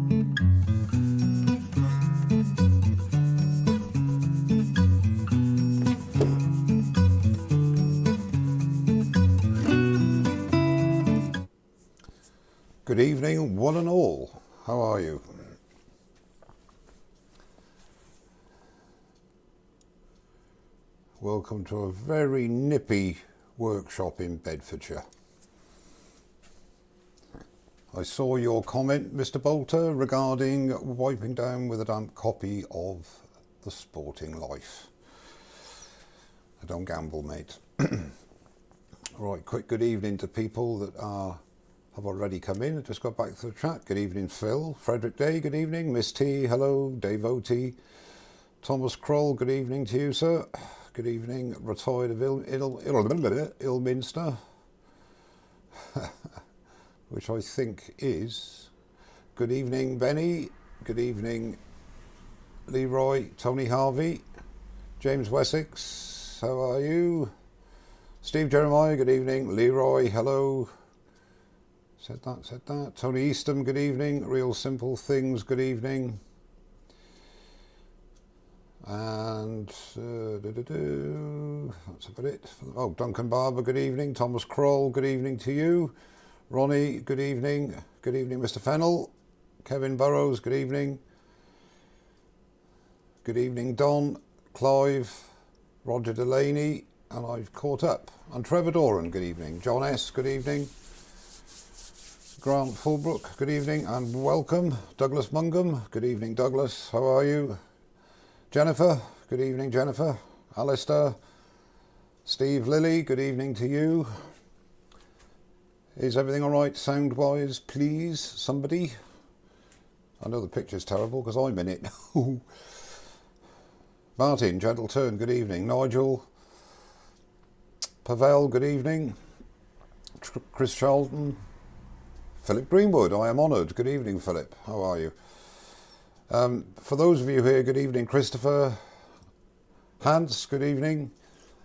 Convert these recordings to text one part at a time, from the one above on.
Good evening, one and all. How are you? Welcome to a very nippy workshop in Bedfordshire. I saw your comment, Mr. Bolter, regarding wiping down with a damp copy of The Sporting Life. I don't gamble, mate. Right, quick good evening to people that have already come in. I just got back to the chat. Good evening, Phil. Frederick Day, good evening. Miss T, hello. Dave O.T. Thomas Kroll, good evening to you, sir. Good evening. Retired of Ilminster, which I think is... Good evening, Benny. Good evening, Leroy. Tony Harvey. James Wessex, how are you? Steve Jeremiah, good evening. Leroy, hello. Said that. Tony Eastham, good evening. Real Simple Things, good evening. And that's about it. Oh, Duncan Barber, good evening. Thomas Kroll, good evening to you. Ronnie, good evening. Good evening, Mr. Fennell. Kevin Burrows, good evening. Good evening, Don, Clive, Roger Delaney, and I've caught up. And Trevor Doran, good evening. John S., good evening. Grant Fulbrook, good evening and welcome. Douglas Mungum, good evening, Douglas. How are you? Jennifer, good evening, Jennifer. Alistair, Steve Lilly, good evening to you. Is everything all right sound-wise, please, somebody? I know the picture's terrible because I'm in it. Martin, Gentle Turn, good evening. Nigel, Pavel, good evening. Chris Charlton, Philip Greenwood, I am honoured. Good evening, Philip. How are you? For those of you here, good evening, Christopher. Hans, good evening.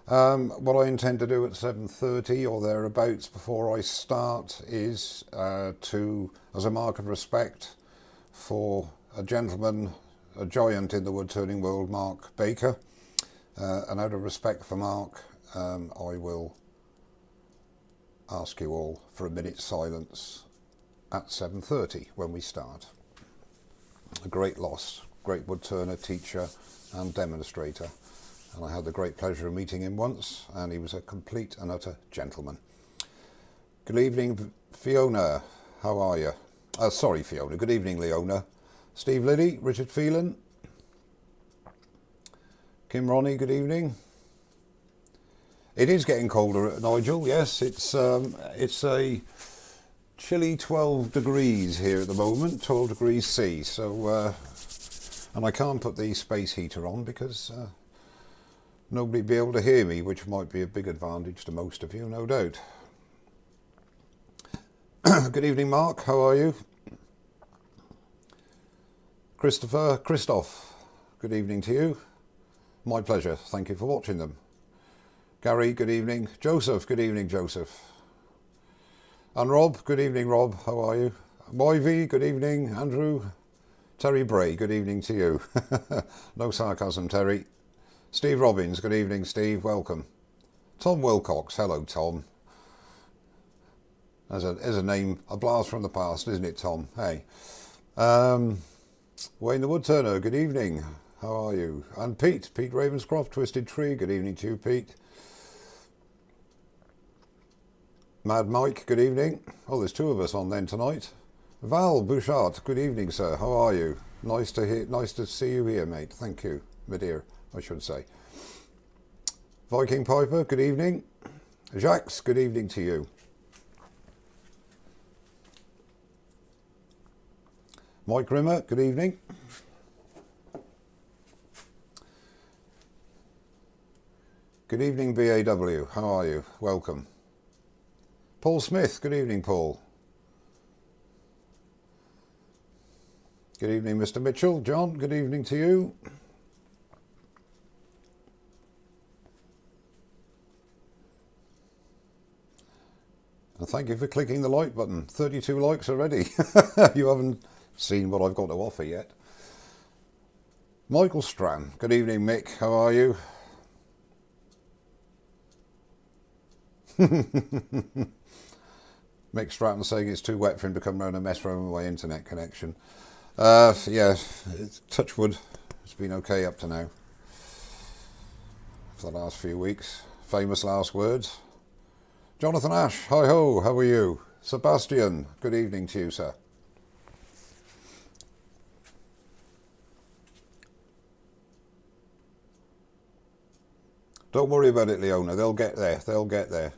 What I intend to do at 7:30 or thereabouts before I start is as a mark of respect for a gentleman, a giant in the wood-turning world, Mark Baker, and out of respect for Mark, I will ask you all for a minute's silence at 7:30 when we start. A great loss, great woodturner, teacher and demonstrator, and I had the great pleasure of meeting him once, and he was a complete and utter gentleman. Good evening, Fiona. How are you? Sorry, Fiona. Good evening, Leona. Steve Liddy, Richard Phelan. Kim Ronnie, good evening. It is getting colder, Nigel. Yes, it's a chilly 12 degrees here at the moment, 12 degrees C. So, and I can't put the space heater on because nobody will be able to hear me, which might be a big advantage to most of you, no doubt. Good evening, Mark. How are you? Christoph, good evening to you. My pleasure. Thank you for watching them. Gary, good evening. Joseph, good evening, Joseph. And Rob, good evening, Rob. How are you? YV, good evening. Andrew. Terry Bray, good evening to you. No sarcasm, Terry. Steve Robbins, good evening, Steve. Welcome. Tom Wilcox, hello, Tom. There's a name, a blast from the past, isn't it, Tom? Hey. Wayne the Woodturner, good evening. How are you? And Pete Ravenscroft, Twisted Tree, good evening to you, Pete. Mad Mike, good evening. Oh, there's two of us on then tonight. Val Bouchard, good evening, sir. How are you? Nice to see you here, mate. Thank you, my dear, I should say. Viking Piper, good evening. Jacques, good evening to you. Mike Rimmer, good evening. Good evening, BAW. How are you? Welcome. Paul Smith, good evening, Paul. Good evening, Mr. Mitchell. John, good evening to you. And thank you for clicking the like button. 32 likes already. You seen what I've got to offer yet. Michael Strand, good evening Mick, how are you? Mick Stratton saying it's too wet for him to come round and mess around with my internet connection. Yeah, touch wood, it's been okay up to now for the last few weeks. Famous last words. Jonathan Ash, hi ho, how are you? Sebastian, good evening to you, sir. Don't worry about it, Leona, they'll get there, they'll get there.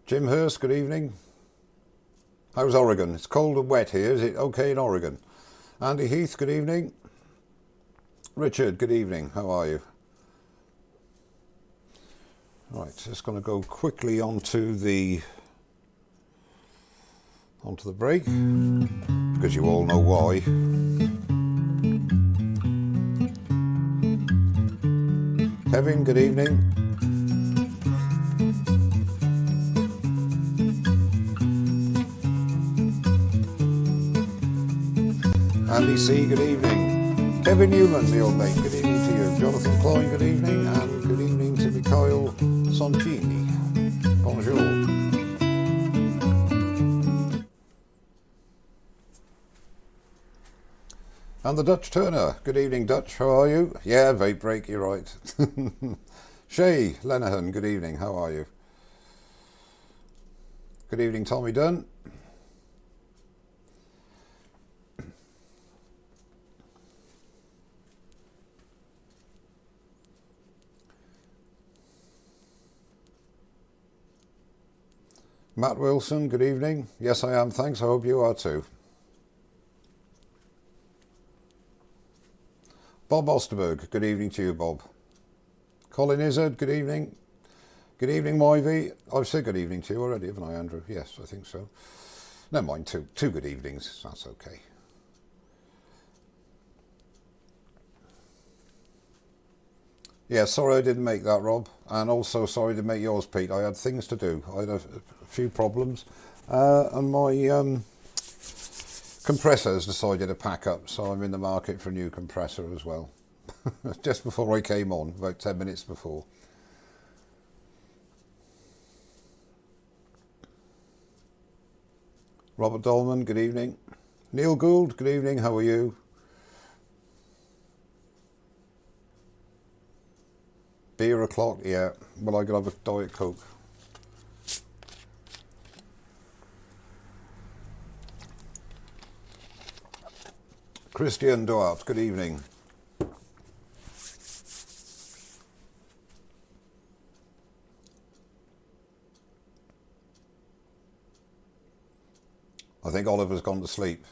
Jim Hurst, good evening. How's Oregon? It's cold and wet here, is it okay in Oregon? Andy Heath, good evening. Richard, good evening, how are you? Right, just going to go quickly onto the break, because you all know why. Kevin, good evening. Andy C, good evening. Kevin Newman, the old mate, good evening to you. Jonathan Klein, good evening. And good evening to Mikhail Sontini. Bonjour. And the Dutch Turner. Good evening, Dutch. How are you? Yeah, vape break, you're right. Shay Lenehan, good evening. How are you? Good evening, Tommy Dunn. Matt Wilson, good evening. Yes, I am. Thanks. I hope you are too. Bob Osterberg, good evening to you, Bob. Colin Izzard, good evening. Good evening, Myvie. I've said good evening to you already, haven't I, Andrew? Yes, I think so. Never mind, two good evenings. That's okay. Yeah, sorry I didn't make that, Rob. And also sorry to make yours, Pete. I had things to do. I had a few problems. And my compressor has decided to pack up, so I'm in the market for a new compressor as well. Just before I came on, about 10 minutes before. Robert Dolman, good evening. Neil Gould, good evening, how are you? Beer o'clock, yeah. Well, I could have a Diet Coke. Christian Duarte, good evening. I think Oliver's gone to sleep.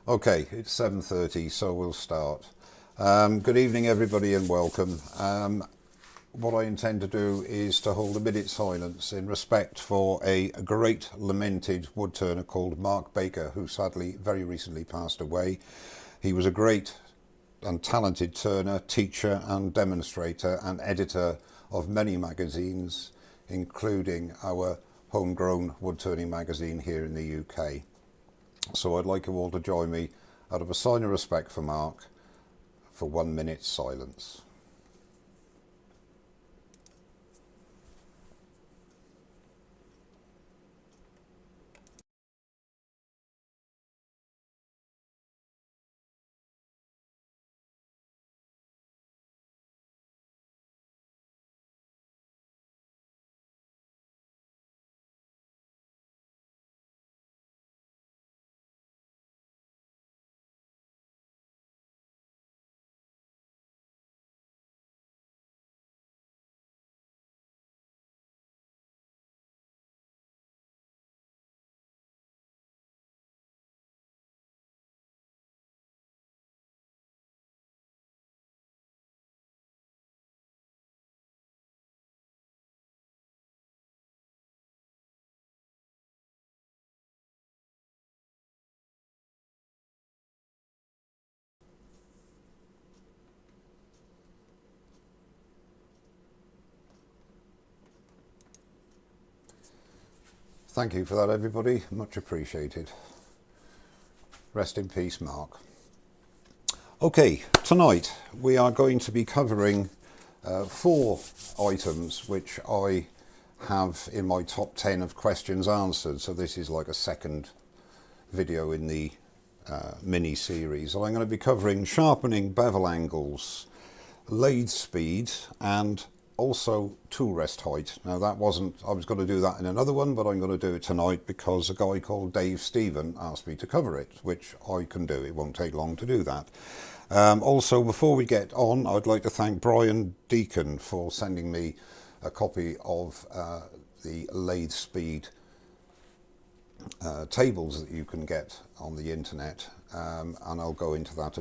Okay, it's 7:30, so we'll start. Good evening, everybody, and welcome. What I intend to do is to hold a minute's silence in respect for a great lamented woodturner called Mark Baker, who sadly very recently passed away. He was a great and talented turner, teacher and demonstrator and editor of many magazines, including our homegrown woodturning magazine here in the UK. So I'd like you all to join me out of a sign of respect for Mark for 1 minute's silence. Thank you for that, everybody. Much appreciated. Rest in peace, Mark. Okay, tonight we are going to be covering 4 items which I have in my top 10 of questions answered. So this is like a second video in the mini series. I'm going to be covering sharpening, bevel angles, lathe speed, and also tool rest height. Now that wasn't, I was going to do that in another one, but I'm going to do it tonight because a guy called Dave Stephen asked me to cover it, which I can do. It won't take long to do that. Also, before we get on, I'd like to thank Brian Deacon for sending me a copy of the lathe speed tables that you can get on the internet, and I'll go into that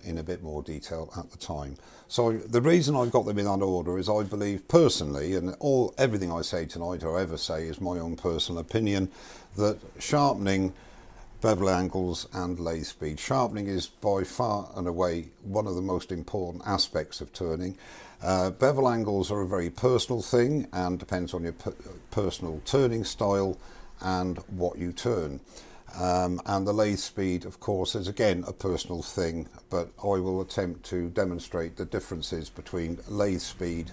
in a bit more detail at the time. So the reason I've got them in that order is I believe personally, and everything I say tonight or ever say is my own personal opinion, that sharpening, bevel angles and lathe speed. Sharpening is by far and away one of the most important aspects of turning. Bevel angles are a very personal thing and depends on your personal turning style and what you turn. And the lathe speed, of course, is again a personal thing, but I will attempt to demonstrate the differences between lathe speed,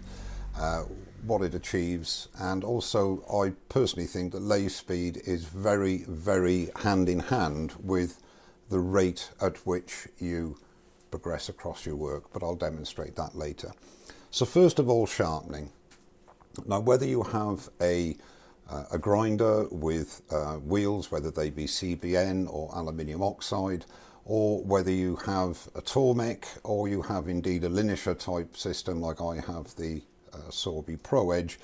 what it achieves, and also I personally think that lathe speed is very, very hand in hand with the rate at which you progress across your work, but I'll demonstrate that later. So first of all, sharpening. Now, whether you have a grinder with wheels, whether they be CBN or aluminium oxide, or whether you have a Tormek, or you have indeed a linisher type system like I have the Sorby Pro Edge,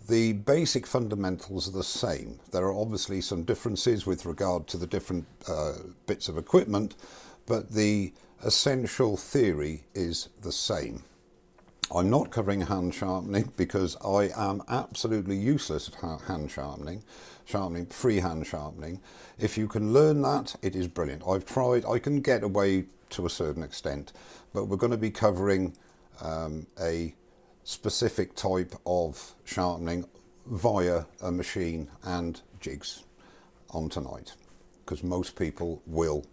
the basic fundamentals are the same. There are obviously some differences with regard to the different bits of equipment, but the essential theory is the same. I'm not covering hand sharpening because I am absolutely useless at hand sharpening, freehand sharpening. If you can learn that, it is brilliant. I've tried, I can get away to a certain extent, but we're going to be covering a specific type of sharpening via a machine and jigs on tonight, because most people will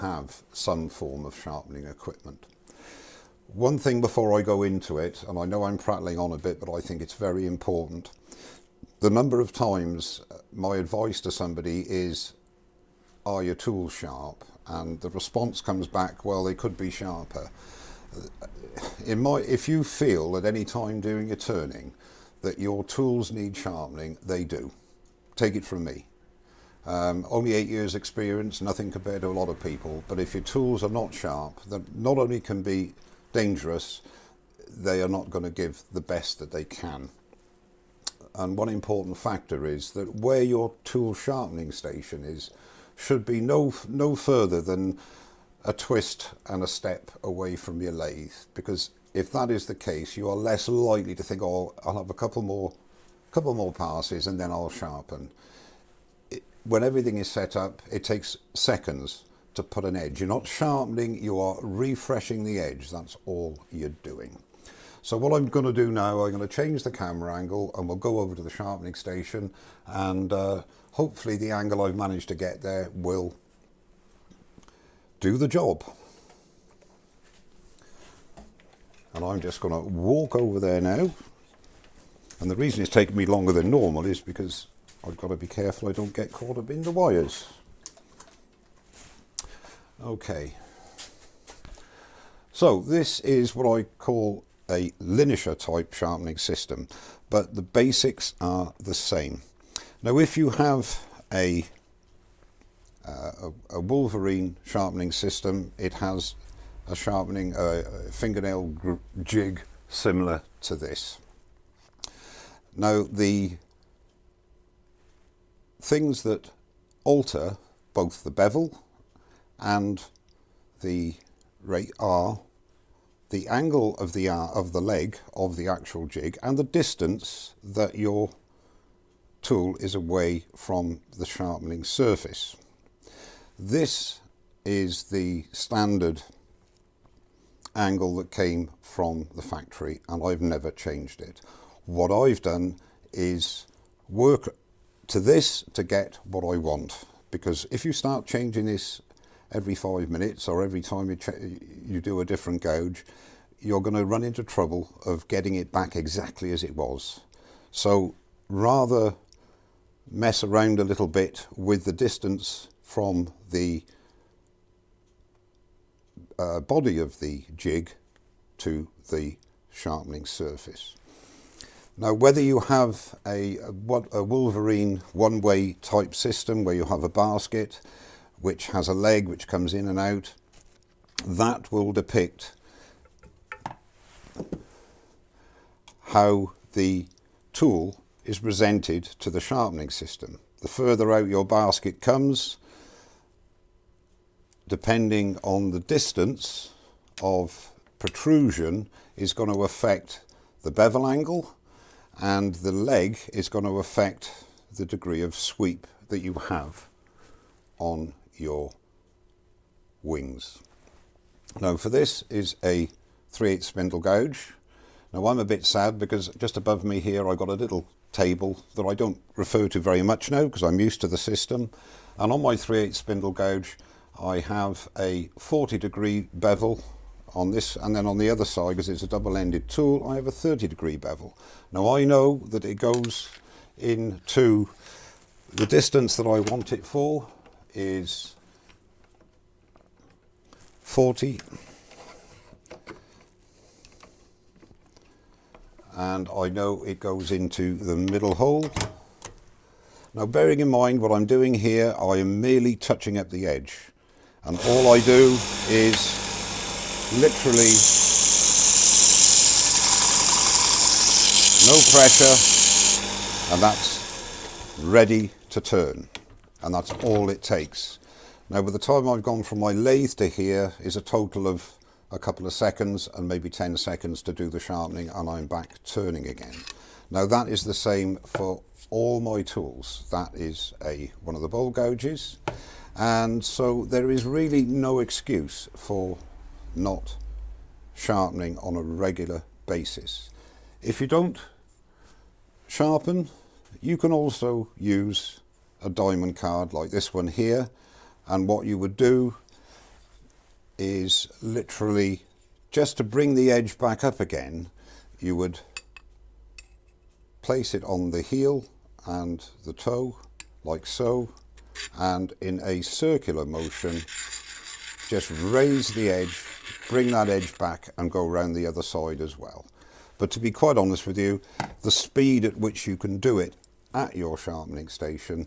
have some form of sharpening equipment. One thing before I go into it, and I know I'm prattling on a bit, but I think it's very important. The number of times my advice to somebody is, are your tools sharp? And the response comes back, well, they could be sharper. If you feel at any time during your turning that your tools need sharpening, they do. Take it from me. Only 8 years experience, nothing compared to a lot of people, but if your tools are not sharp, then not only can be dangerous, they are not going to give the best that they can. And one important factor is that where your tool sharpening station is should be no further than a twist and a step away from your lathe, because if that is the case, you are less likely to think, oh, I'll have a couple more passes and then I'll sharpen. When everything is set up, it takes seconds to put an edge. You're not sharpening, you are refreshing the edge. That's all you're doing. So what I'm going to do now, I'm going to change the camera angle and we'll go over to the sharpening station, and hopefully the angle I've managed to get there will do the job. And I'm just going to walk over there now, and the reason it's taking me longer than normal is because I've got to be careful I don't get caught up in the wires. Okay, so this is what I call a linisher type sharpening system, but the basics are the same. Now if you have a Wolverine sharpening system, it has a sharpening fingernail jig similar to this. Now the things that alter both the bevel and the rate are the angle of the leg of the actual jig and the distance that your tool is away from the sharpening surface. This is the standard angle that came from the factory, and I've never changed it. What I've done is work to this to get what I want. Because if you start changing this every 5 minutes or every time you do a different gouge, you're going to run into trouble of getting it back exactly as it was. So rather mess around a little bit with the distance from the body of the jig to the sharpening surface. Now, whether you have a Wolverine one-way type system where you have a basket which has a leg which comes in and out, that will depict how the tool is presented to the sharpening system. The further out your basket comes, depending on the distance of protrusion, is going to affect the bevel angle, and the leg is going to affect the degree of sweep that you have on your wings. Now, for this is a 3/8 spindle gouge. Now, I'm a bit sad because just above me here I've got a little table that I don't refer to very much now because I'm used to the system, and on my 3/8 spindle gouge I have a 40-degree bevel on this, and then on the other side, because it's a double-ended tool, I have a 30-degree bevel. Now, I know that it goes into the distance that I want it for is 40, and I know it goes into the middle hole. Now, bearing in mind what I'm doing here, I am merely touching up the edge, and all I do is literally no pressure, and that's ready to turn, and that's all it takes. Now, by the time I've gone from my lathe to here is a total of a couple of seconds and maybe 10 seconds to do the sharpening, and I'm back turning again. Now, that is the same for all my tools. That is one of the bowl gouges, and so there is really no excuse for not sharpening on a regular basis. If you don't sharpen, you can also use a diamond card like this one here, and what you would do is literally, just to bring the edge back up again, you would place it on the heel and the toe like so, and in a circular motion just raise the edge, bring that edge back and go around the other side as well. But to be quite honest with you, the speed at which you can do it at your sharpening station,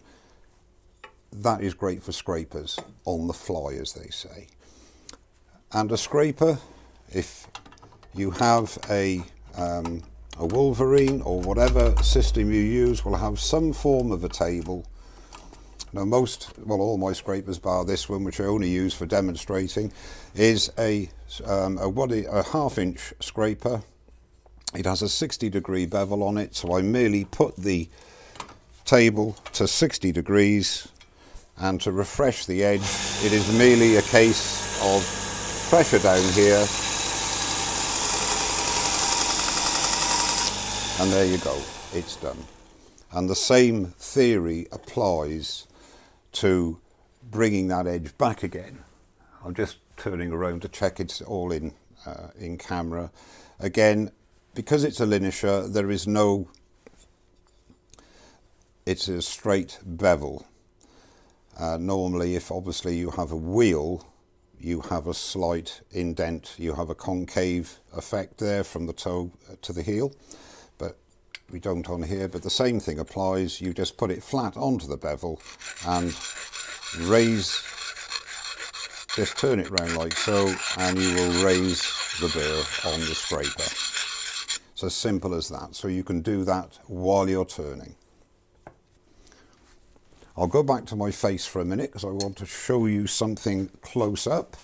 that is great for scrapers on the fly, as they say. And a scraper, if you have a Wolverine or whatever system you use, will have some form of a table. Now, all my scrapers, bar this one, which I only use for demonstrating, is a half-inch scraper. It has a 60-degree bevel on it, so I merely put the table to 60 degrees, and to refresh the edge, it is merely a case of pressure down here, and there you go, it's done. And the same theory applies to bringing that edge back again. I'm just turning around to check it's all in camera. Again, because it's a linisher, there is no, it's a straight bevel. Normally, if obviously you have a wheel, you have a slight indent, you have a concave effect there from the toe to the heel, but we don't on here. But the same thing applies. You just put it flat onto the bevel and raise, just turn it round like so, and you will raise the burr on the scraper. It's as simple as that. So you can do that while you're turning. I'll go back to my face for a minute because I want to show you something close up.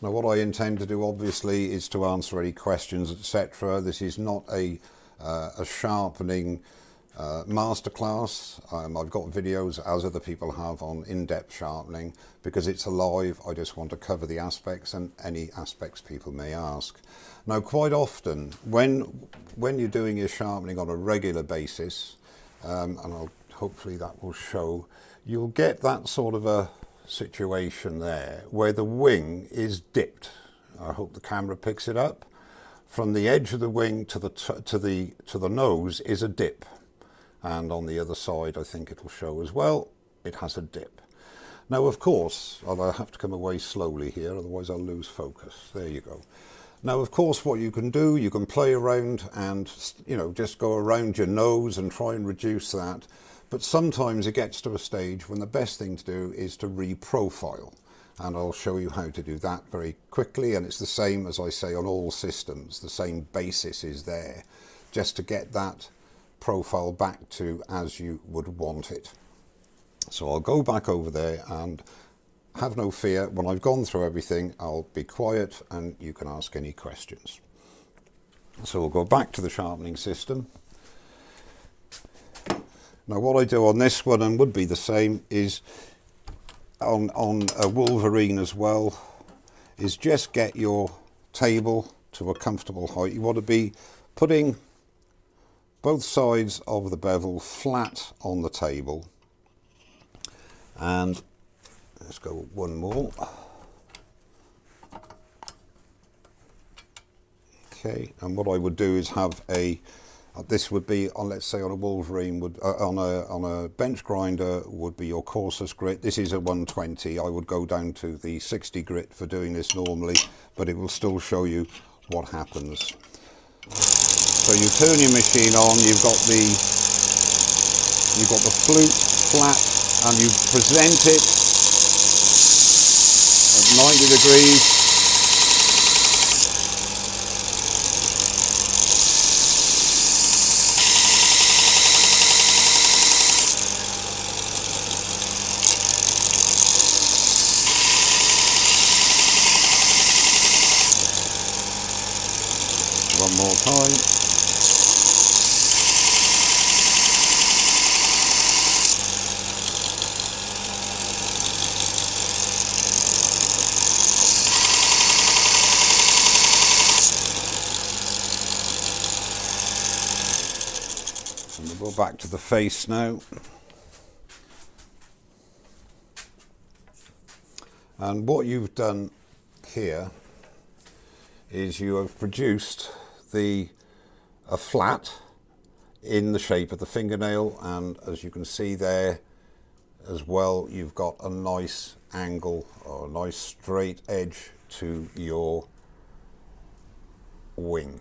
Now, what I intend to do obviously is to answer any questions, etc. This is not a sharpening masterclass. I've got videos, as other people have, on in-depth sharpening. Because it's alive, I just want to cover the aspects and any aspects people may ask. Now, quite often, when you're doing your sharpening on a regular basis, and hopefully that will show, you'll get that sort of a situation there where the wing is dipped. I hope the camera picks it up. From the edge of the wing to the nose is a dip, and on the other side, I think it will show as well, it has a dip. Now, of course, I'll have to come away slowly here, otherwise I'll lose focus. There you go. Now, of course, what you can do, you can play around and, you know, just go around your nose and try and reduce that. But sometimes it gets to a stage when the best thing to do is to reprofile. And I'll show you how to do that very quickly. And it's the same, as I say, on all systems. The same basis is there, just to get that profile back to as you would want it. So I'll go back over there, and have no fear, when I've gone through everything, I'll be quiet and you can ask any questions. So we'll go back to the sharpening system. Now, what I do on this one, and would be the same, is on a Wolverine as well, is just get your table to a comfortable height. You want to be putting both sides of the bevel flat on the table. And let's go one more. Okay, and what I would do is have a, this would be on, let's say on a Wolverine, would on a bench grinder would be your coarsest grit. This is a 120. I would go down to the 60 grit for doing this normally, but it will still show you what happens. So you turn your machine on, you've got the flute flat, and you present it at 90 degrees. One more time. And we'll go back to the face now. And what you've done here is you have produced a flat in the shape of the fingernail, and as you can see there as well, you've got a nice angle or a nice straight edge to your wing.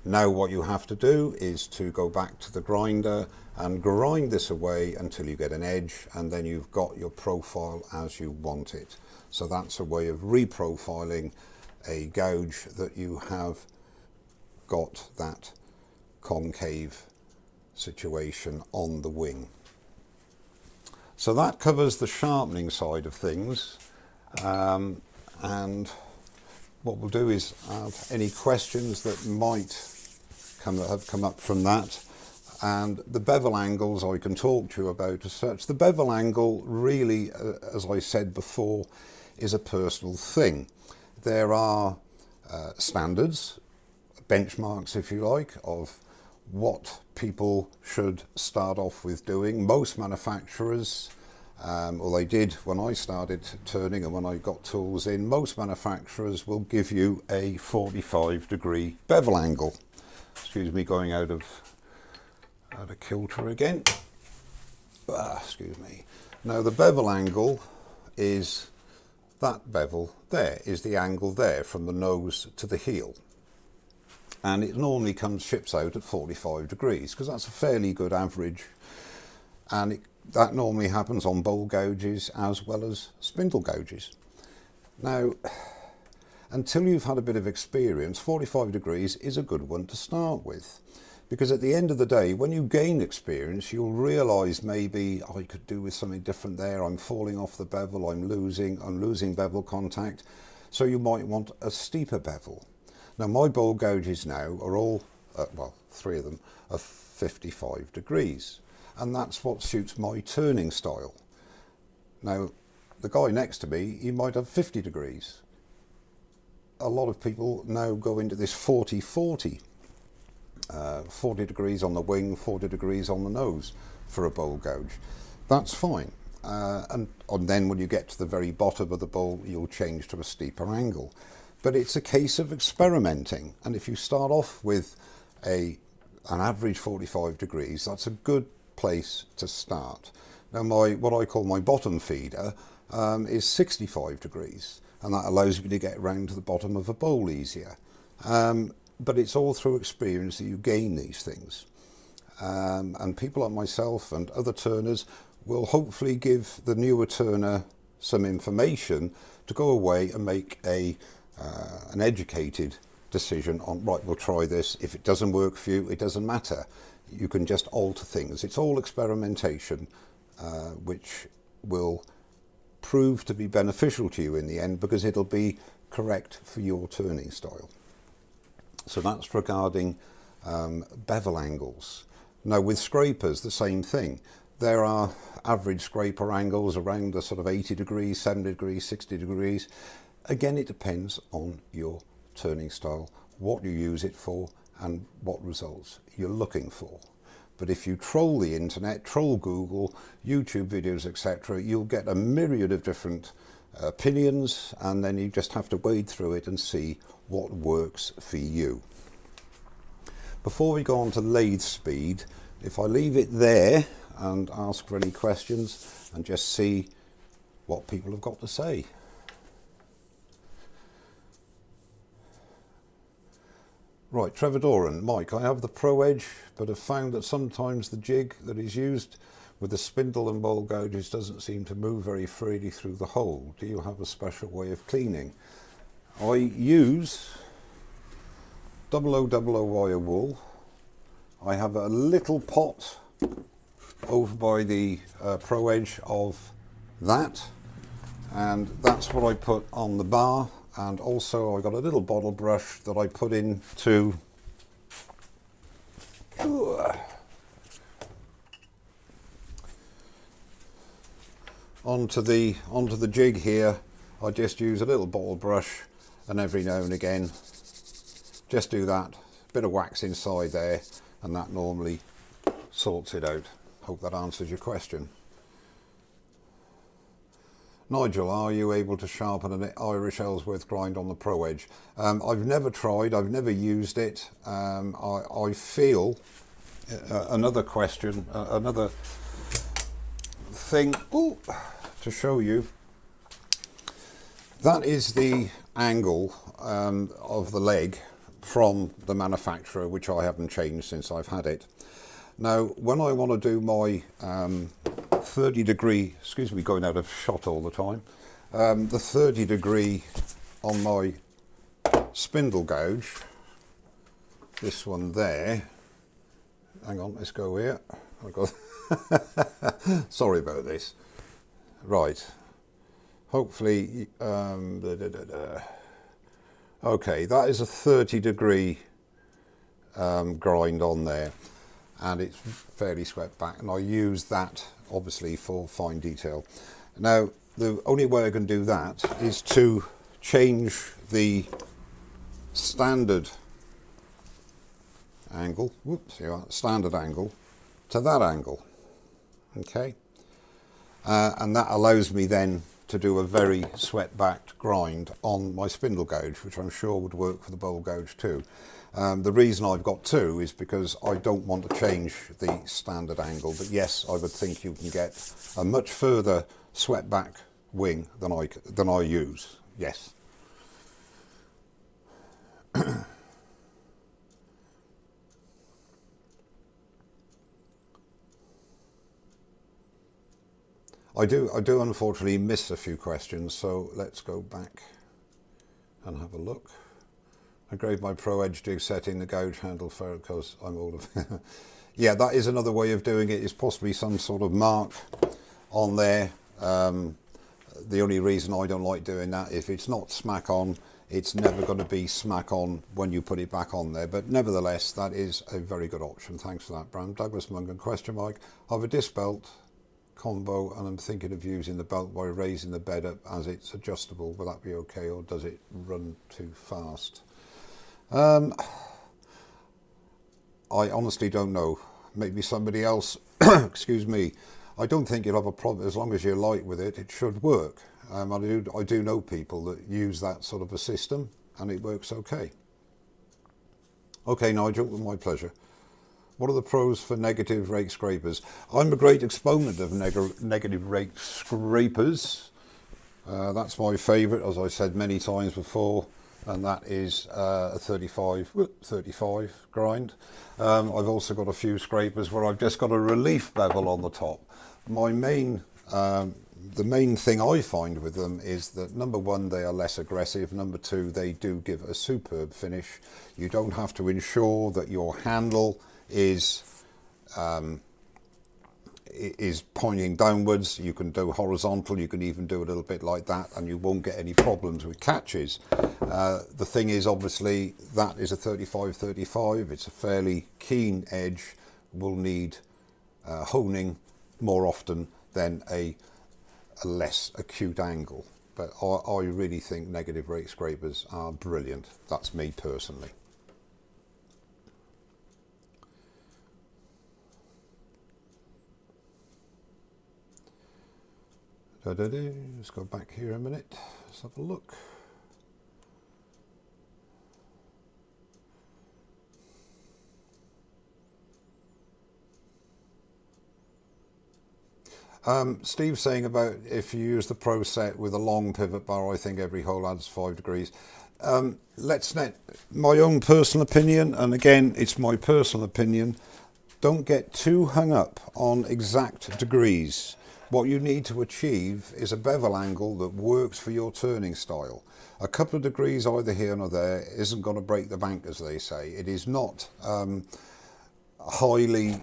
Now what you have to do is to go back to the grinder and grind this away until you get an edge, and then you've got your profile as you want it. So that's a way of reprofiling a gouge that you have got that concave situation on the wing. So that covers the sharpening side of things, and what we'll do is have any questions that might have come up from that. And the bevel angles I can talk to you about as such. The bevel angle really, as I said before, is a personal thing. There are standards, benchmarks if you like, of what people should start off with doing. Most manufacturers, or they did when I started turning and when I got tools in, most manufacturers will give you a 45-degree bevel angle. Excuse me, going out of kilter again. Excuse me. Now the bevel angle is that bevel there, is the angle there from the nose to the heel. And it normally ships out at 45 degrees because that's a fairly good average. And that normally happens on bowl gouges as well as spindle gouges. Now, until you've had a bit of experience, 45 degrees is a good one to start with. Because at the end of the day, when you gain experience, you'll realise maybe, oh, I could do with something different there. I'm falling off the bevel, I'm losing bevel contact. So you might want a steeper bevel. Now my bowl gouges now are all, well, 3 of them, are 55 degrees. And that's what suits my turning style. Now, the guy next to me, he might have 50 degrees. A lot of people now go into this 40-40. 40 degrees on the wing, 40 degrees on the nose for a bowl gouge. That's fine. And then when you get to the very bottom of the bowl, you'll change to a steeper angle. But it's a case of experimenting. And if you start off with an average 45 degrees, that's a good place to start. Now, what I call my bottom feeder is 65 degrees, and that allows me to get round to the bottom of a bowl easier. But it's all through experience that you gain these things. And people like myself and other turners will hopefully give the newer turner some information to go away and make an educated decision on, right, we'll try this. If it doesn't work for you, it doesn't matter. You can just alter things. It's all experimentation, which will prove to be beneficial to you in the end, because it'll be correct for your turning style. So that's regarding bevel angles. Now with scrapers, the same thing. There are average scraper angles around the sort of 80 degrees, 70 degrees, 60 degrees. Again, it depends on your turning style, what you use it for, and what results you're looking for. But if you troll the internet, troll Google, YouTube videos, etc., you'll get a myriad of different opinions, and then you just have to wade through it and see what works for you. Before we go on to lathe speed, if I leave it there and ask for any questions and just see what people have got to say. Right, Trevor Doran, Mike, I have the Pro Edge, but have found that sometimes the jig that is used with the spindle and bowl gouges doesn't seem to move very freely through the hole. Do you have a special way of cleaning? I use 0000 wire wool. I have a little pot over by the Pro Edge of that, and that's what I put on the bar. And also I got a little bottle brush that I put into onto the jig here. I just use a little bottle brush, and every now and again just do that, bit of wax inside there, and that normally sorts it out. Hope that answers your question. Nigel, are you able to sharpen an Irish Ellsworth grind on the Pro Edge? I've never tried, I've never used it. I feel, another question, another thing to show you. That is the angle of the leg from the manufacturer, which I haven't changed since I've had it. Now, when I want to do my 30 degree, excuse me, going out of shot all the time, the 30 degree on my spindle gouge, this one there, hang on, let's go here, I've got sorry about this, right, hopefully, okay, that is a 30 degree grind on there, and it's fairly swept back, and I use that obviously for fine detail. Now the only way I can do that is to change the standard angle, standard angle to that angle, okay, and that allows me then to do a very swept backed grind on my spindle gouge, which I'm sure would work for the bowl gouge too. The reason I've got two is because I don't want to change the standard angle, but yes, I would think you can get a much further swept back wing than I use, yes. I do unfortunately miss a few questions, so let's go back and have a look. I gave my Pro Edge jig setting the gouge handle for it because I'm older. Yeah, that is another way of doing it, is possibly some sort of mark on there. The only reason I don't like doing that, if it's not smack on, it's never going to be smack on when you put it back on there. But nevertheless, that is a very good option. Thanks for that, Bram. Douglas Mungan, question mark. I have a disc belt combo and I'm thinking of using the belt by raising the bed up as it's adjustable. Will that be okay, or does it run too fast? I honestly don't know. Maybe somebody else, excuse me. I don't think you'll have a problem as long as you're light with it. It should work. I do know people that use that sort of a system and it works okay. Okay, Nigel, my pleasure. What are the pros for negative rake scrapers? I'm a great exponent of negative rake scrapers. That's my favourite, as I said many times before, and that is a 35 grind. I've also got a few scrapers where I've just got a relief bevel on the top. The main thing I find with them is that, number one, they are less aggressive. Number two, they do give a superb finish. You don't have to ensure that your handle is pointing downwards. You can do horizontal, you can even do a little bit like that, and you won't get any problems with catches. The thing is, obviously, that is a 35-35. It's a fairly keen edge, will need honing more often than a less acute angle. But I really think negative rake scrapers are brilliant. That's me personally. Let's go back here a minute. Let's have a look. Steve's saying about if you use the Pro set with a long pivot bar, I think every hole adds 5 degrees. My own personal opinion, and again, it's my personal opinion, don't get too hung up on exact degrees. What you need to achieve is a bevel angle that works for your turning style. A couple of degrees either here or there isn't going to break the bank, as they say. It is not highly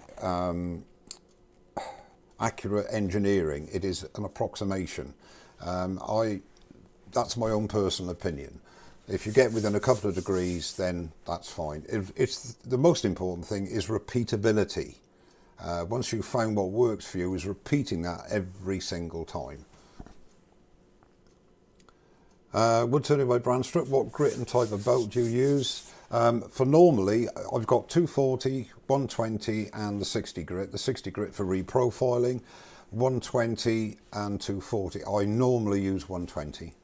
accurate engineering. It is an approximation. That's my own personal opinion. If you get within a couple of degrees, then that's fine. It's the most important thing is repeatability. Once you've found what works for you, is repeating that every single time. Wood turning by Brandstrup, what grit and type of belt do you use? For normally, I've got 240, 120 and the 60 grit. The 60 grit for reprofiling, 120 and 240. I normally use 120.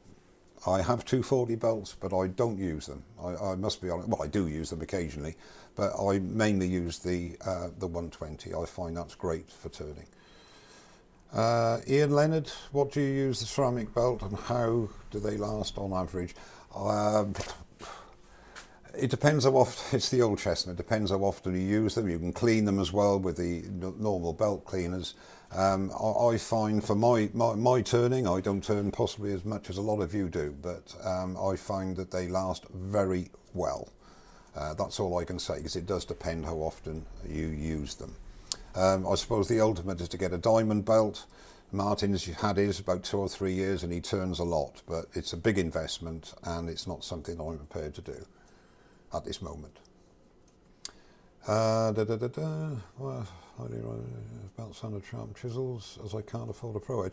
I have 240 belts, but I don't use them. I must be honest. Well, I do use them occasionally, but I mainly use the 120. I find that's great for turning. Ian Leonard, what do you use the ceramic belt and how do they last on average? It depends how often. It's the old chestnut. It depends how often you use them. You can clean them as well with the normal belt cleaners. I find for my turning, I don't turn possibly as much as a lot of you do, but I find that they last very well. That's all I can say, because it does depend how often you use them. I suppose the ultimate is to get a diamond belt. Martin's had his about 2 or 3 years and he turns a lot, but it's a big investment and it's not something I'm prepared to do at this moment. Well, belt sander sharp chisels, as I can't afford a Pro Edge.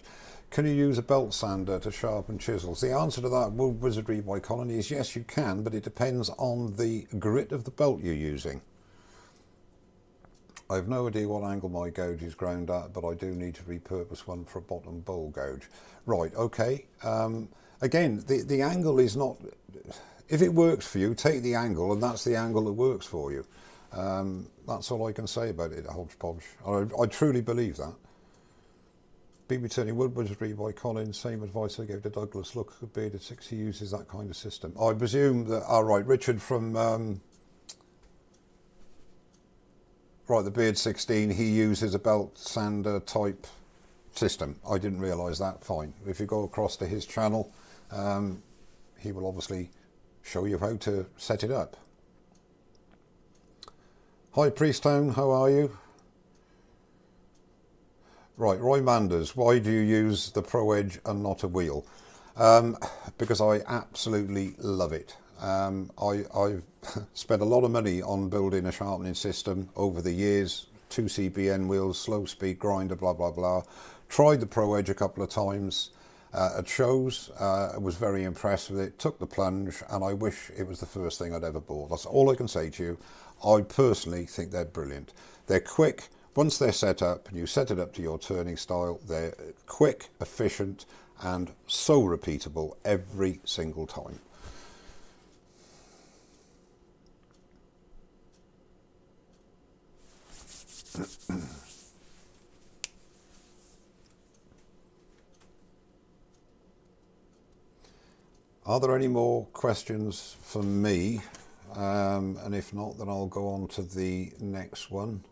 Can you use a belt sander to sharpen chisels? The answer to that, Wood Wizardry by Colony, is yes, you can, but it depends on the grit of the belt you're using. I have no idea what angle my gouge is ground at, but I do need to repurpose one for a bottom bowl gouge. Right, okay. Again, the angle is not... If it works for you, take the angle, and that's the angle that works for you. That's all I can say about it, hodgepodge. I truly believe that. BB turning Wood Wizardry by Colin, same advice I gave to Douglas. Look, a bearded 6, he uses that kind of system. I presume that, right, Richard from... Right, the Beard 16, he uses a belt sander type system. I didn't realise that. Fine. If you go across to his channel, he will obviously show you how to set it up. Hi Priesttown, how are you? Right, Roy Manders, why do you use the Pro Edge and not a wheel? Because I absolutely love it. I've spent a lot of money on building a sharpening system over the years, 2 CBN wheels, slow speed grinder, blah, blah, blah. Tried the Pro Edge a couple of times at shows. I was very impressed with it, took the plunge, and I wish it was the first thing I'd ever bought. That's all I can say to you. I personally think they're brilliant. They're quick. Once they're set up and you set it up to your turning style, they're quick, efficient, and so repeatable every single time. Are there any more questions for me? And if not, then I'll go on to the next one.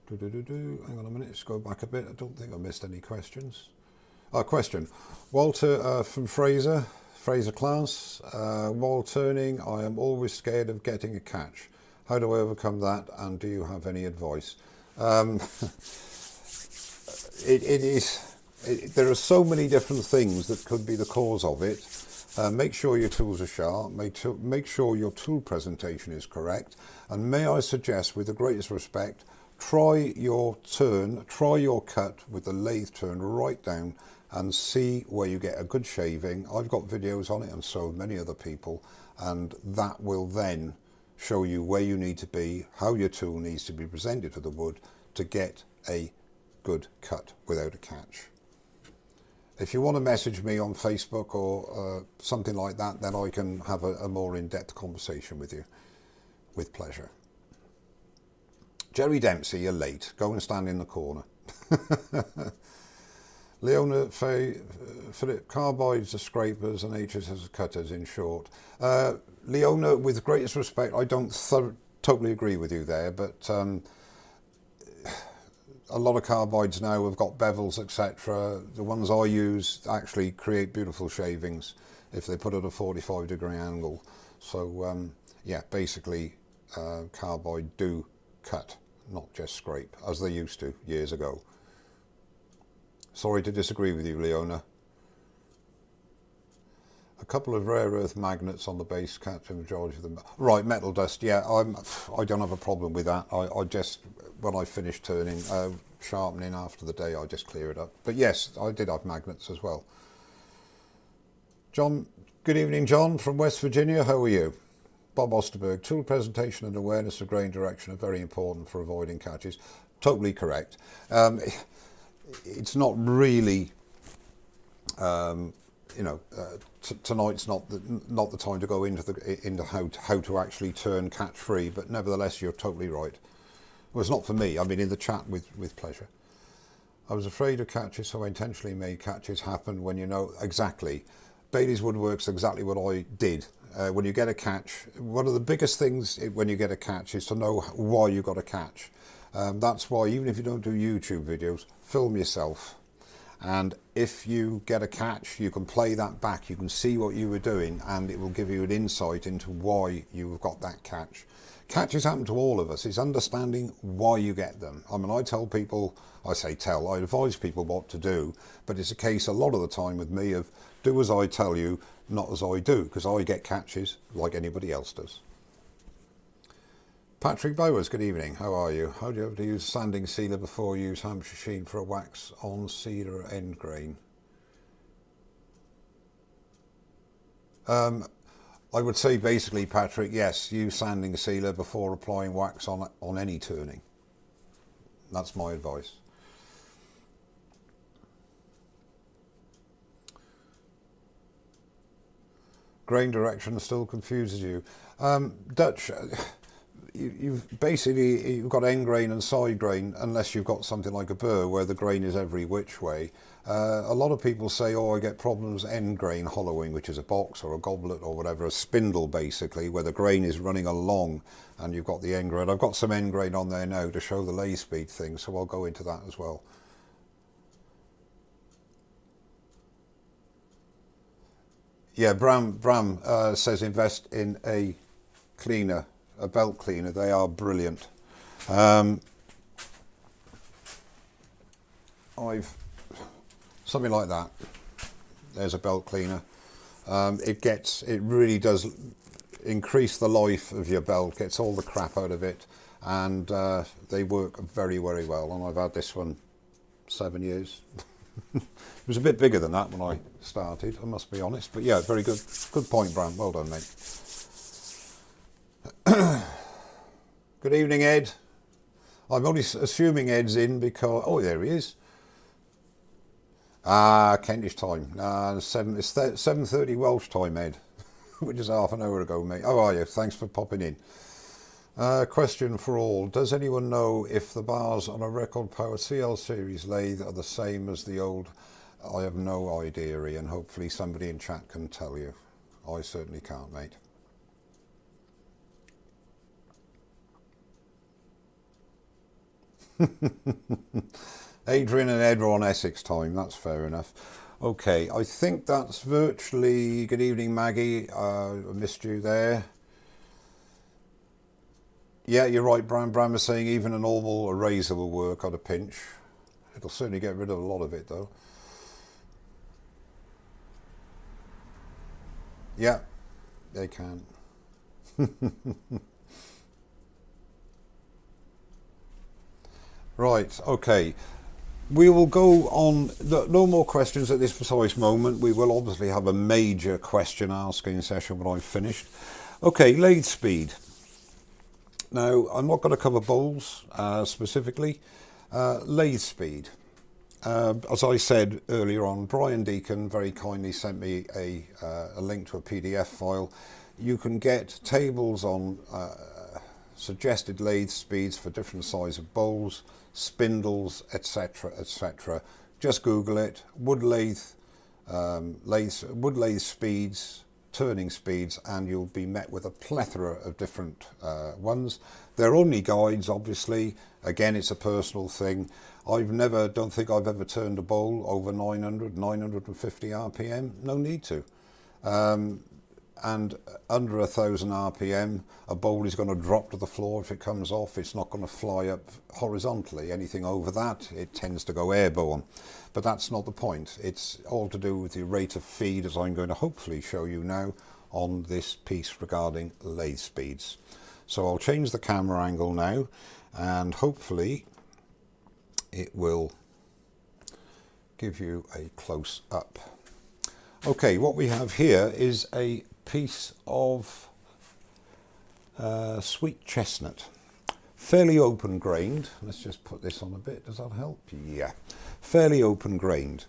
Hang on a minute, let's go back a bit. I don't think I missed any questions. Question. Walter from Fraser class. While turning, I am always scared of getting a catch. How do I overcome that, and do you have any advice? There are so many different things that could be the cause of it. Make sure your tools are sharp, make sure your tool presentation is correct, and may I suggest, with the greatest respect, try your cut with the lathe turn right down and see where you get a good shaving. I've got videos on it, and so have many other people, and that will then show you where you need to be, how your tool needs to be presented to the wood to get a good cut without a catch. If you want to message me on Facebook or something like that, then I can have a more in-depth conversation with you, with pleasure. Jerry Dempsey, you're late. Go and stand in the corner. Leona Philip, carbides are scrapers and HS are cutters, in short. Leona, with greatest respect, I don't totally agree with you there, but a lot of carbides now have got bevels, etc. The ones I use actually create beautiful shavings if they put at a 45-degree angle. So yeah, basically carbide do cut, not just scrape, as they used to years ago. Sorry to disagree with you, Leona. A couple of rare earth magnets on the base, capture the majority of them. Right, metal dust, yeah, I don't have a problem with that. I just, when I finish turning, sharpening after the day, I just clear it up. But yes, I did have magnets as well. John, good evening, John from West Virginia, how are you? Bob Osterberg, tool presentation and awareness of grain direction are very important for avoiding catches. Totally correct. It's not really, you know, tonight's not the time to go into how to actually turn catch free, but nevertheless, you're totally right. Well, it's not for me. I mean, in the chat with pleasure. I was afraid of catches, so I intentionally made catches happen when you know exactly. Bailey's Woodwork's exactly what I did. When you get a catch, one of the biggest things when you get a catch is to know why you got a catch. That's why, even if you don't do YouTube videos, film yourself. And if you get a catch, you can play that back. You can see what you were doing, and it will give you an insight into why you've got that catch. Catches happen to all of us. It's understanding why you get them. I mean, I advise people what to do, but it's a case a lot of the time with me of do as I tell you, not as I do, because I get catches like anybody else does. Patrick Bowers, good evening. How are you? How do you have to use sanding sealer before you use hand machine for a wax on cedar end grain? I would say basically, Patrick, yes, use sanding sealer before applying wax on any turning. That's my advice. Grain direction still confuses you. Dutch, you've got end grain and side grain, unless you've got something like a burr where the grain is every which way. A lot of people say, oh, I get problems end grain hollowing, which is a box or a goblet or whatever, a spindle basically, where the grain is running along and you've got the end grain. I've got some end grain on there now to show the lathe speed thing, so I'll go into that as well. Yeah, Bram says invest in a cleaner, a belt cleaner. They are brilliant. Something like that. there's a belt cleaner. It really does increase the life of your belt, gets all the crap out of it, and they work very, very well. And I've had this one 7 years. It was a bit bigger than that when I started, I must be honest, but yeah, very good. Good point, Bram. Well done, mate. Good evening, Ed. I'm only assuming Ed's in because... Oh, there he is. Kentish time. It's 7:30 Welsh time, Ed, which is half an hour ago, mate. How are you? Thanks for popping in. Question for all. Does anyone know if the bars on a record power CL series lathe are the same as the old? I have no idea, Ian. Hopefully somebody in chat can tell you. I certainly can't, mate. Adrian and Ed are on Essex time, that's fair enough. Okay, I think that's virtually... Good evening, Maggie. I missed you there. Yeah, you're right, Bram. Bram is saying even a normal eraser will work on a pinch. It'll certainly get rid of a lot of it, though. Yeah, they can. Right, okay. We will go on. No more questions at this precise moment. We will obviously have a major question asking session when I've finished. Okay, lathe speed. Now, I'm not going to cover bowls specifically. Lathe speed. As I said earlier on, Brian Deacon very kindly sent me a link to a PDF file. You can get tables on suggested lathe speeds for different size of bowls, spindles, etc., etc. Just Google it. Wood lathe speeds, turning speeds, and you'll be met with a plethora of different ones. They're only guides, obviously. Again, it's a personal thing. Don't think I've ever turned a bowl over 950 RPM. No need to. And under 1,000 RPM, a bowl is going to drop to the floor if it comes off. It's not going to fly up horizontally. Anything over that, it tends to go airborne. But that's not the point. It's all to do with the rate of feed, as I'm going to hopefully show you now on this piece regarding lathe speeds. So I'll change the camera angle now, and hopefully it will give you a close up. Okay, what we have here is a piece of sweet chestnut, fairly open grained. Let's just put this on a bit. Does that help? Yeah, fairly open grained.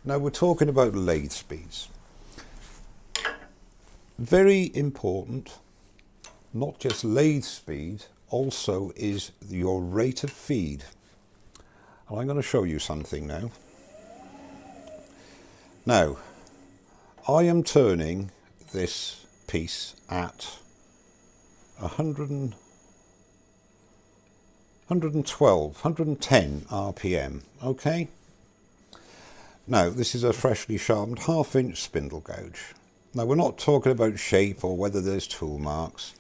Now we're talking about lathe speeds. Very important, not just lathe speed, also is your rate of feed. And I'm going to show you something now. Now, I am turning this piece at 110 RPM, okay? Now, this is a freshly sharpened 1/2 inch spindle gouge. Now, we're not talking about shape or whether there's tool marks.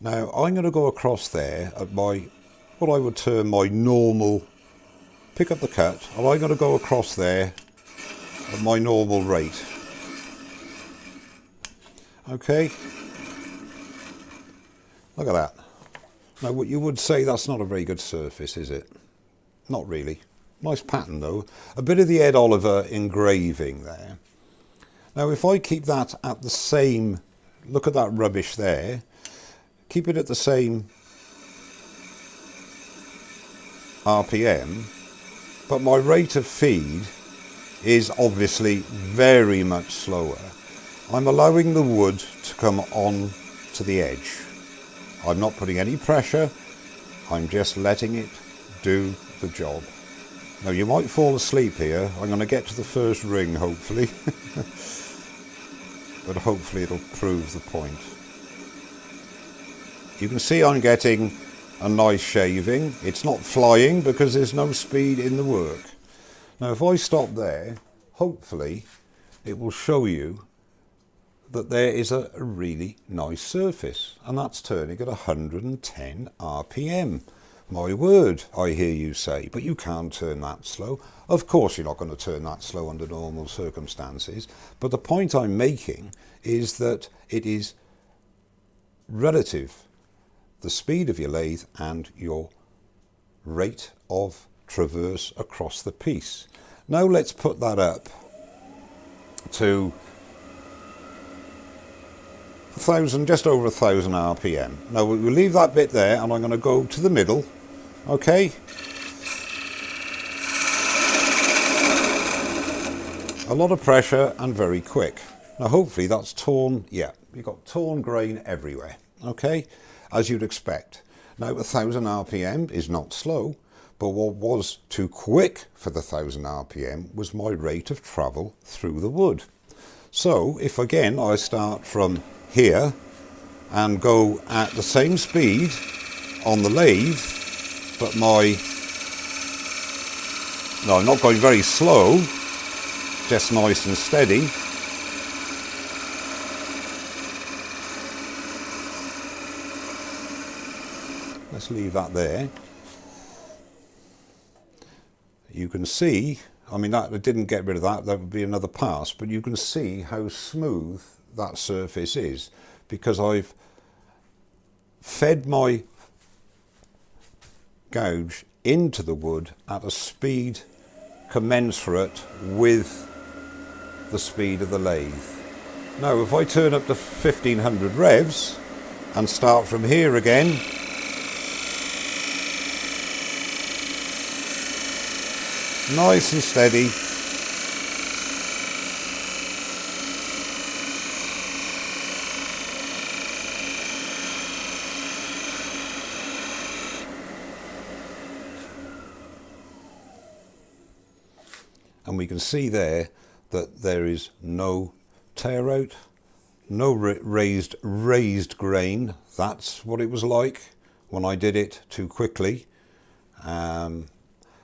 Now, I'm going to go across there at what I would term my normal, pick up the cut, and I'm going to go across there at my normal rate. Okay, look at that. Now what you would say, that's not a very good surface, is it? Not really. Nice pattern though. A bit of the Ed Oliver engraving there. Now if I keep that at the same, look at that rubbish there, keep it at the same RPM, but my rate of feed is obviously very much slower. I'm allowing the wood to come on to the edge. I'm not putting any pressure, I'm just letting it do the job. Now you might fall asleep here. I'm going to get to the first ring hopefully, but hopefully it'll prove the point. You can see I'm getting a nice shaving. It's not flying because there's no speed in the work. Now if I stop there, hopefully it will show you that there is a really nice surface, and that's turning at 110 RPM. My word, I hear you say, but you can't turn that slow. Of course you're not going to turn that slow under normal circumstances, but the point I'm making is that it is relative, the speed of your lathe and your rate of traverse across the piece. Now let's put that up to 1,000, just over 1,000 RPM. Now we'll leave that bit there and I'm going to go to the middle, okay? A lot of pressure and very quick. Now hopefully that's torn, yeah, you've got torn grain everywhere, okay? As you'd expect. Now 1,000 RPM is not slow, but what was too quick for the 1,000 RPM was my rate of travel through the wood. So if again I start from here and go at the same speed on the lathe, but no, I'm not going very slow, just nice and steady. Let's leave that there. You can see, I mean, that didn't get rid of that, that would be another pass, but you can see how smooth that surface is because I've fed my gouge into the wood at a speed commensurate with the speed of the lathe. Now if I turn up to 1500 revs and start from here again, nice and steady, and we can see there that there is no tear out, no raised grain. That's what it was like when I did it too quickly.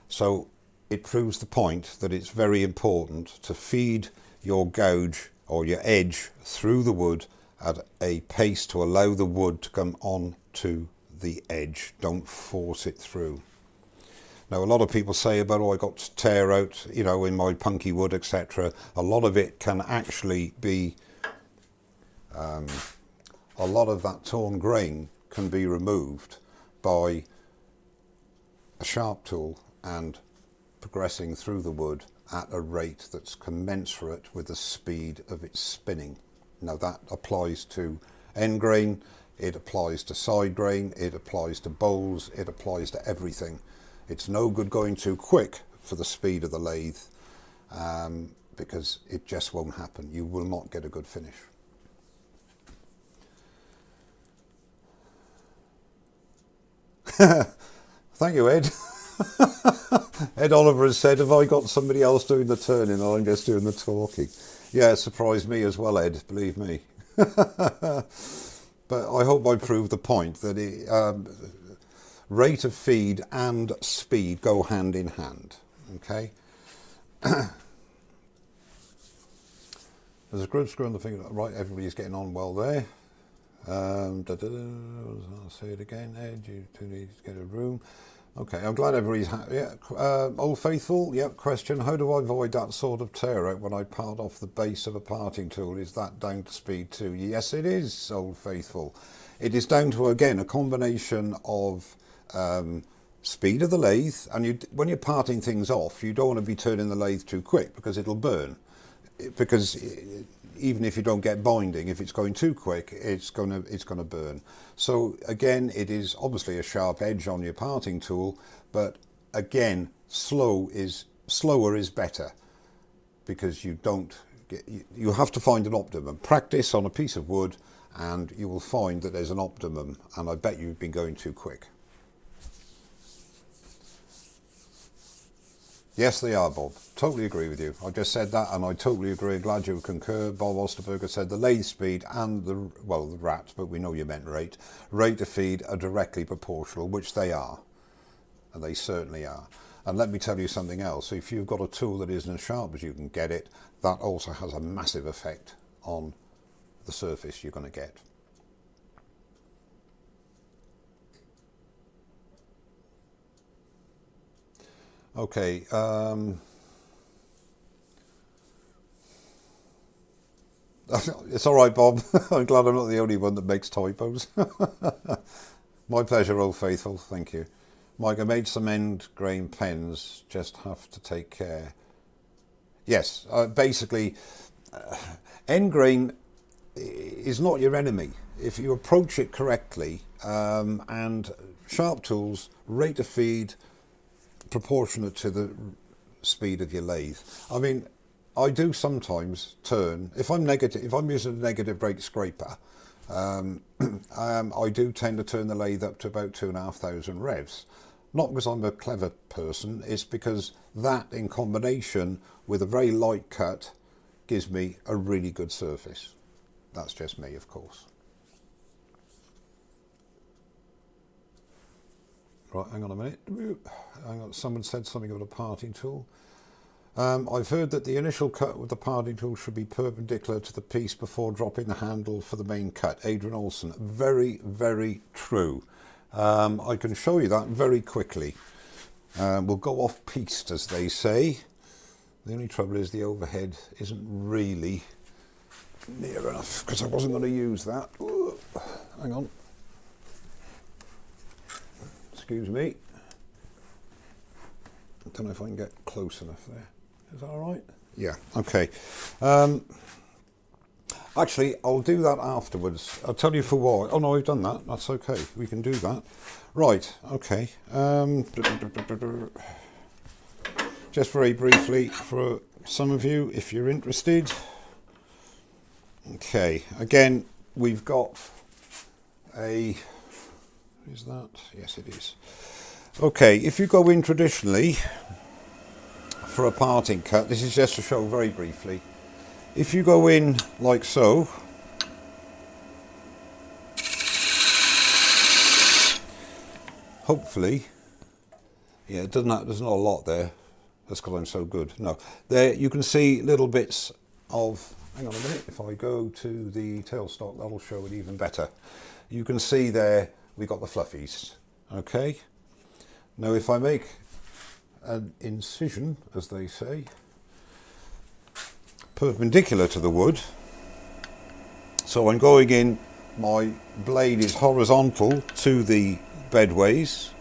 So it proves the point that it's very important to feed your gouge or your edge through the wood at a pace to allow the wood to come on to the edge. Don't force it through. Now a lot of people say about, oh, I got tear out, you know, in my punky wood, etc. A lot of it can actually be, a lot of that torn grain can be removed by a sharp tool and progressing through the wood at a rate that's commensurate with the speed of its spinning. Now that applies to end grain, it applies to side grain, it applies to bowls, it applies to everything. It's no good going too quick for the speed of the lathe because it just won't happen. You will not get a good finish. Thank you, Ed. Ed Oliver has said, have I got somebody else doing the turning and I'm just doing the talking? Yeah, it surprised me as well, Ed, believe me. But I hope I proved the point that rate of feed and speed go hand in hand, okay? There's a group screw on the finger, right, everybody's getting on well there. I'll say it again, Ed, you two need to get a room. Okay, I'm glad everybody's happy. Yeah, Old Faithful, yep, question, how do I avoid that sort of tear out when I part off the base of a parting tool? Is that down to speed too? Yes, it is, Old Faithful. It is down to, again, a combination of speed of the lathe, and when you're parting things off, you don't want to be turning the lathe too quick because it'll burn. Because even if you don't get binding, if it's going too quick, it's gonna burn. So again, it is obviously a sharp edge on your parting tool, but again, slower is better because you have to find an optimum. Practice on a piece of wood and you will find that there's an optimum, and I bet you've been going too quick. Yes, they are, Bob. Totally agree with you. I just said that and I totally agree. Glad you concur. Bob Osterberger said the lathe speed and the rat, but we know you meant rate of feed are directly proportional, which they are. And they certainly are. And let me tell you something else. If you've got a tool that isn't as sharp as you can get it, that also has a massive effect on the surface you're going to get. Okay, it's all right, Bob. I'm glad I'm not the only one that makes typos. My pleasure, old faithful. Thank you. Mike, I made some end grain pens. Just have to take care. Yes, basically, end grain is not your enemy if you approach it correctly, and sharp tools, rate of feed proportionate to the speed of your lathe. I mean, I do sometimes turn, if I'm using a negative brake scraper, I do tend to turn the lathe up to about 2,500 revs. Not because I'm a clever person, it's because that in combination with a very light cut gives me a really good surface. That's just me, of course. Right, hang on a minute. Hang on, someone said something about a parting tool. I've heard that the initial cut with the parting tool should be perpendicular to the piece before dropping the handle for the main cut. Adrian Olson. Very, very true. I can show you that very quickly. We'll go off piste, as they say. The only trouble is the overhead isn't really near enough because I wasn't going to use that. Ooh, hang on. Excuse me. I don't know if I can get close enough there. Is that all right? Yeah, okay. Actually, I'll do that afterwards. I'll tell you for why. Oh no, I've done that. That's okay. We can do that. Right, okay. Just very briefly for some of you, if you're interested. Okay, again, we've got a... Is that? Yes, it is. Okay, if you go in traditionally for a parting cut, this is just to show very briefly. If you go in like so, hopefully, yeah, it doesn't have, there's not a lot there. That's because I'm so good. No, there you can see little bits of. Hang on a minute. If I go to the tailstock, that'll show it even better. You can see there we got the fluffies. Okay. Now, if I make an incision, as they say, perpendicular to the wood, so I'm going in, my blade is horizontal to the bedways,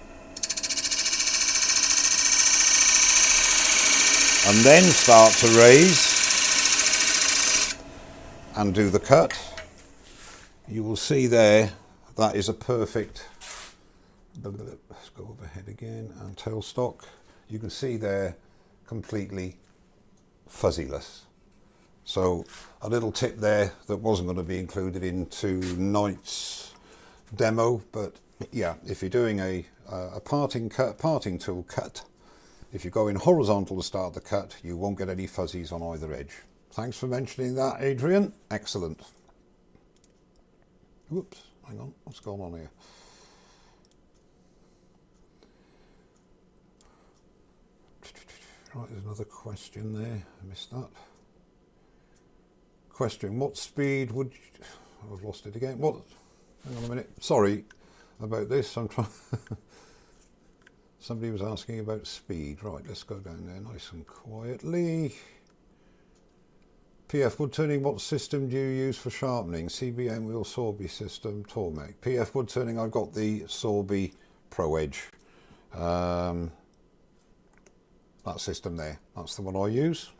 and then start to raise and do the cut. You will see there that is a perfect, let's go overhead again, and tailstock. You can see there completely fuzzyless. So a little tip there that wasn't going to be included into tonight's demo, but yeah, if you're doing a parting tool cut, if you go in horizontal to start the cut, you won't get any fuzzies on either edge. Thanks for mentioning that, Adrian. Excellent. Whoops, hang on, what's going on here? Right, there's another question there. I missed that. Question, what speed would you... I've lost it again. What? Hang on a minute. Sorry about this. I'm trying... Somebody was asking about speed. Right, let's go down there nice and quietly. PF wood turning, what system do you use for sharpening? CBM wheel Sorby system, Tormek. PF wood turning, I've got the Sorby Pro Edge. That system there, that's the one I use.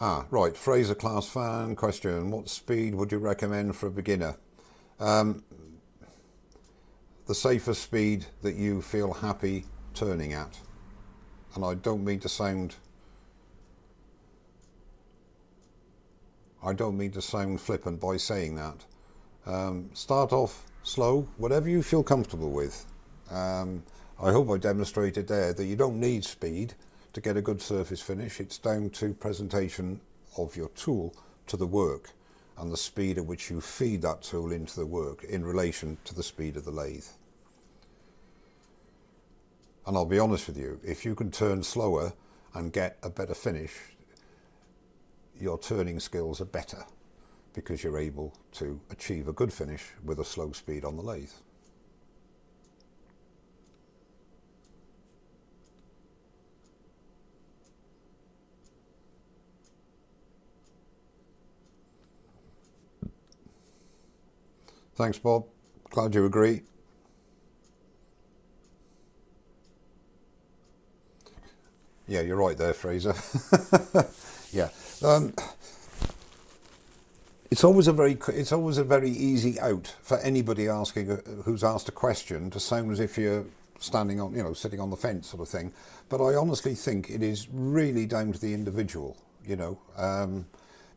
Ah, right, Fraser class fan question. What speed would you recommend for a beginner? The safest speed that you feel happy turning at. And I don't mean to sound flippant by saying that. Start off slow, whatever you feel comfortable with. I hope I demonstrated there that you don't need speed to get a good surface finish. It's down to presentation of your tool to the work and the speed at which you feed that tool into the work in relation to the speed of the lathe. And I'll be honest with you, if you can turn slower and get a better finish, your turning skills are better. because you're able to achieve a good finish with a slow speed on the lathe. Thanks, Bob. Glad you agree. Yeah, you're right there, Fraser. Yeah. It's always a very easy out for anybody who's asked a question to sound as if you're standing on, sitting on the fence sort of thing. But I honestly think it is really down to the individual,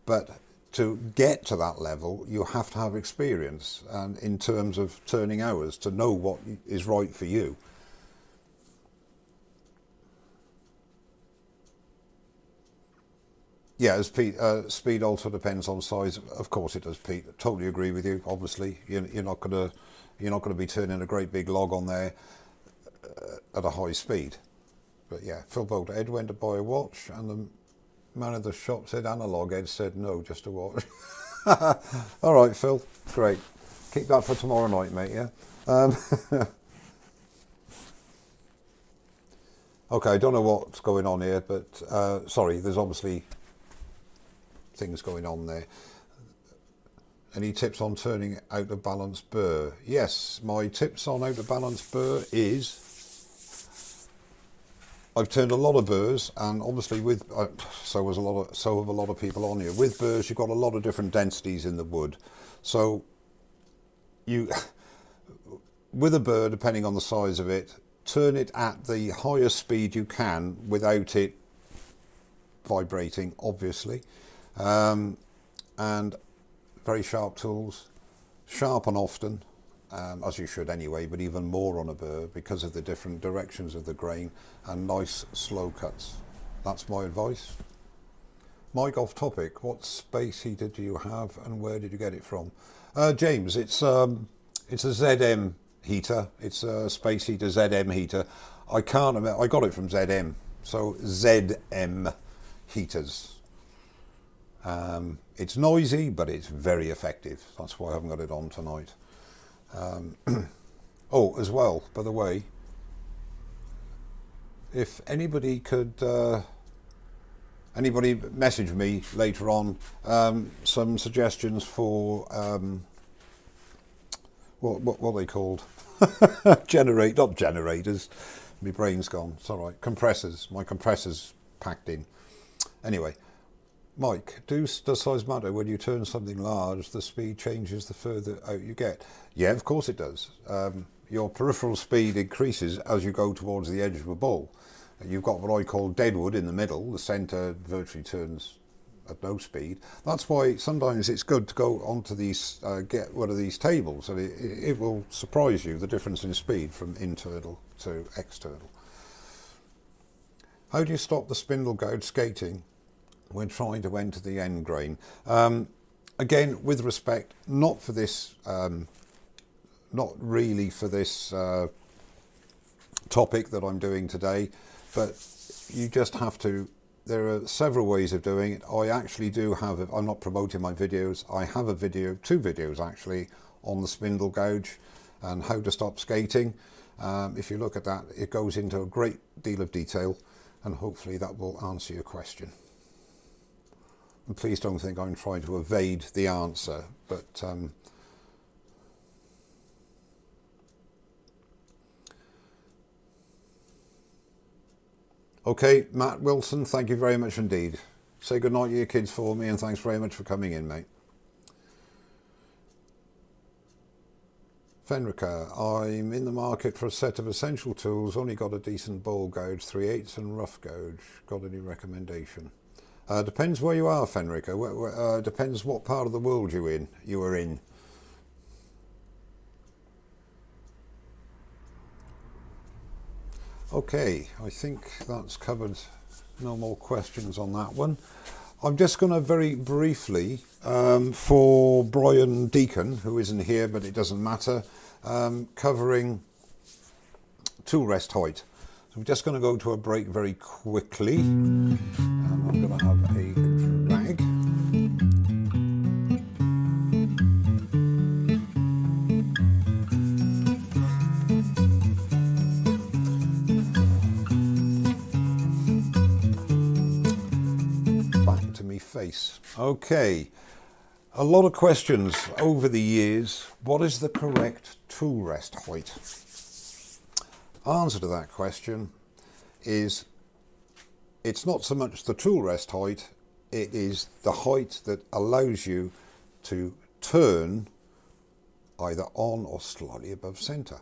but to get to that level, you have to have experience, and in terms of turning hours, to know what is right for you. Yeah, as Pete, speed also depends on size. Of course it does, Pete. Totally agree with you. Obviously, you're not gonna be turning a great big log on there at a high speed. But yeah, Phil Bolt, Ed went to buy a watch, and the man at the shop said analog. Ed said no, just a watch. All right, Phil, great. Keep that for tomorrow night, mate. Yeah. Okay, I don't know what's going on here, but sorry, there's obviously things going on there. Any tips on turning out of balance burr? Yes, my tips on out of balance burr is I've turned a lot of burrs, and obviously with so have a lot of people on here. With burrs, you've got a lot of different densities in the wood, so you with a burr, depending on the size of it, turn it at the highest speed you can without it vibrating, obviously. And very sharp tools, sharpen often, as you should anyway, but even more on a burr because of the different directions of the grain, and nice slow cuts. That's my advice. Mike, off topic, what space heater do you have and where did you get it from? James, it's a ZM heater. It's a space heater, ZM heater. I got it from ZM, so ZM heaters. It's noisy, but it's very effective. That's why I haven't got it on tonight. Oh, as well, by the way, if anybody could, anybody message me later on some suggestions for what are they called? Not generators. My brain's gone. It's all right. Compressors. My compressor's packed in. Anyway. Mike, does size matter when you turn something large? The speed changes the further out you get. Yeah, of course it does. Your peripheral speed increases as you go towards the edge of a bowl. You've got what I call deadwood in the middle. The centre virtually turns at no speed. That's why sometimes it's good to go onto these, get one of these tables, and it will surprise you the difference in speed from internal to external. How do you stop the spindle gouge skating when trying to enter the end grain? Again, with respect, not for this, not really for this topic that I'm doing today, but you just have to, there are several ways of doing it. I actually do have, I'm not promoting my videos, I have a video, 2 videos actually, on the spindle gouge and how to stop skating. If you look at that, it goes into a great deal of detail, and hopefully that will answer your question. And please don't think I'm trying to evade the answer, but okay, Matt Wilson, thank you very much indeed. Say good night to your kids for me, and thanks very much for coming in, mate. Fenrica, I'm in the market for a set of essential tools, only got a decent bowl gouge, 3/8 and rough gouge. Got any recommendation? Depends where you are, Fenrica. Depends what part of the world you are in. Okay, I think that's covered. No more questions on that one. I'm just going to very briefly, for Brian Deacon, who isn't here, but it doesn't matter, covering tool rest height. So I'm just going to go to a break very quickly. I'm going to have a drag. case. Okay, a lot of questions over the years. What is the correct tool rest height? Answer to that question is it's not so much the tool rest height, it is the height that allows you to turn either on or slightly above centre.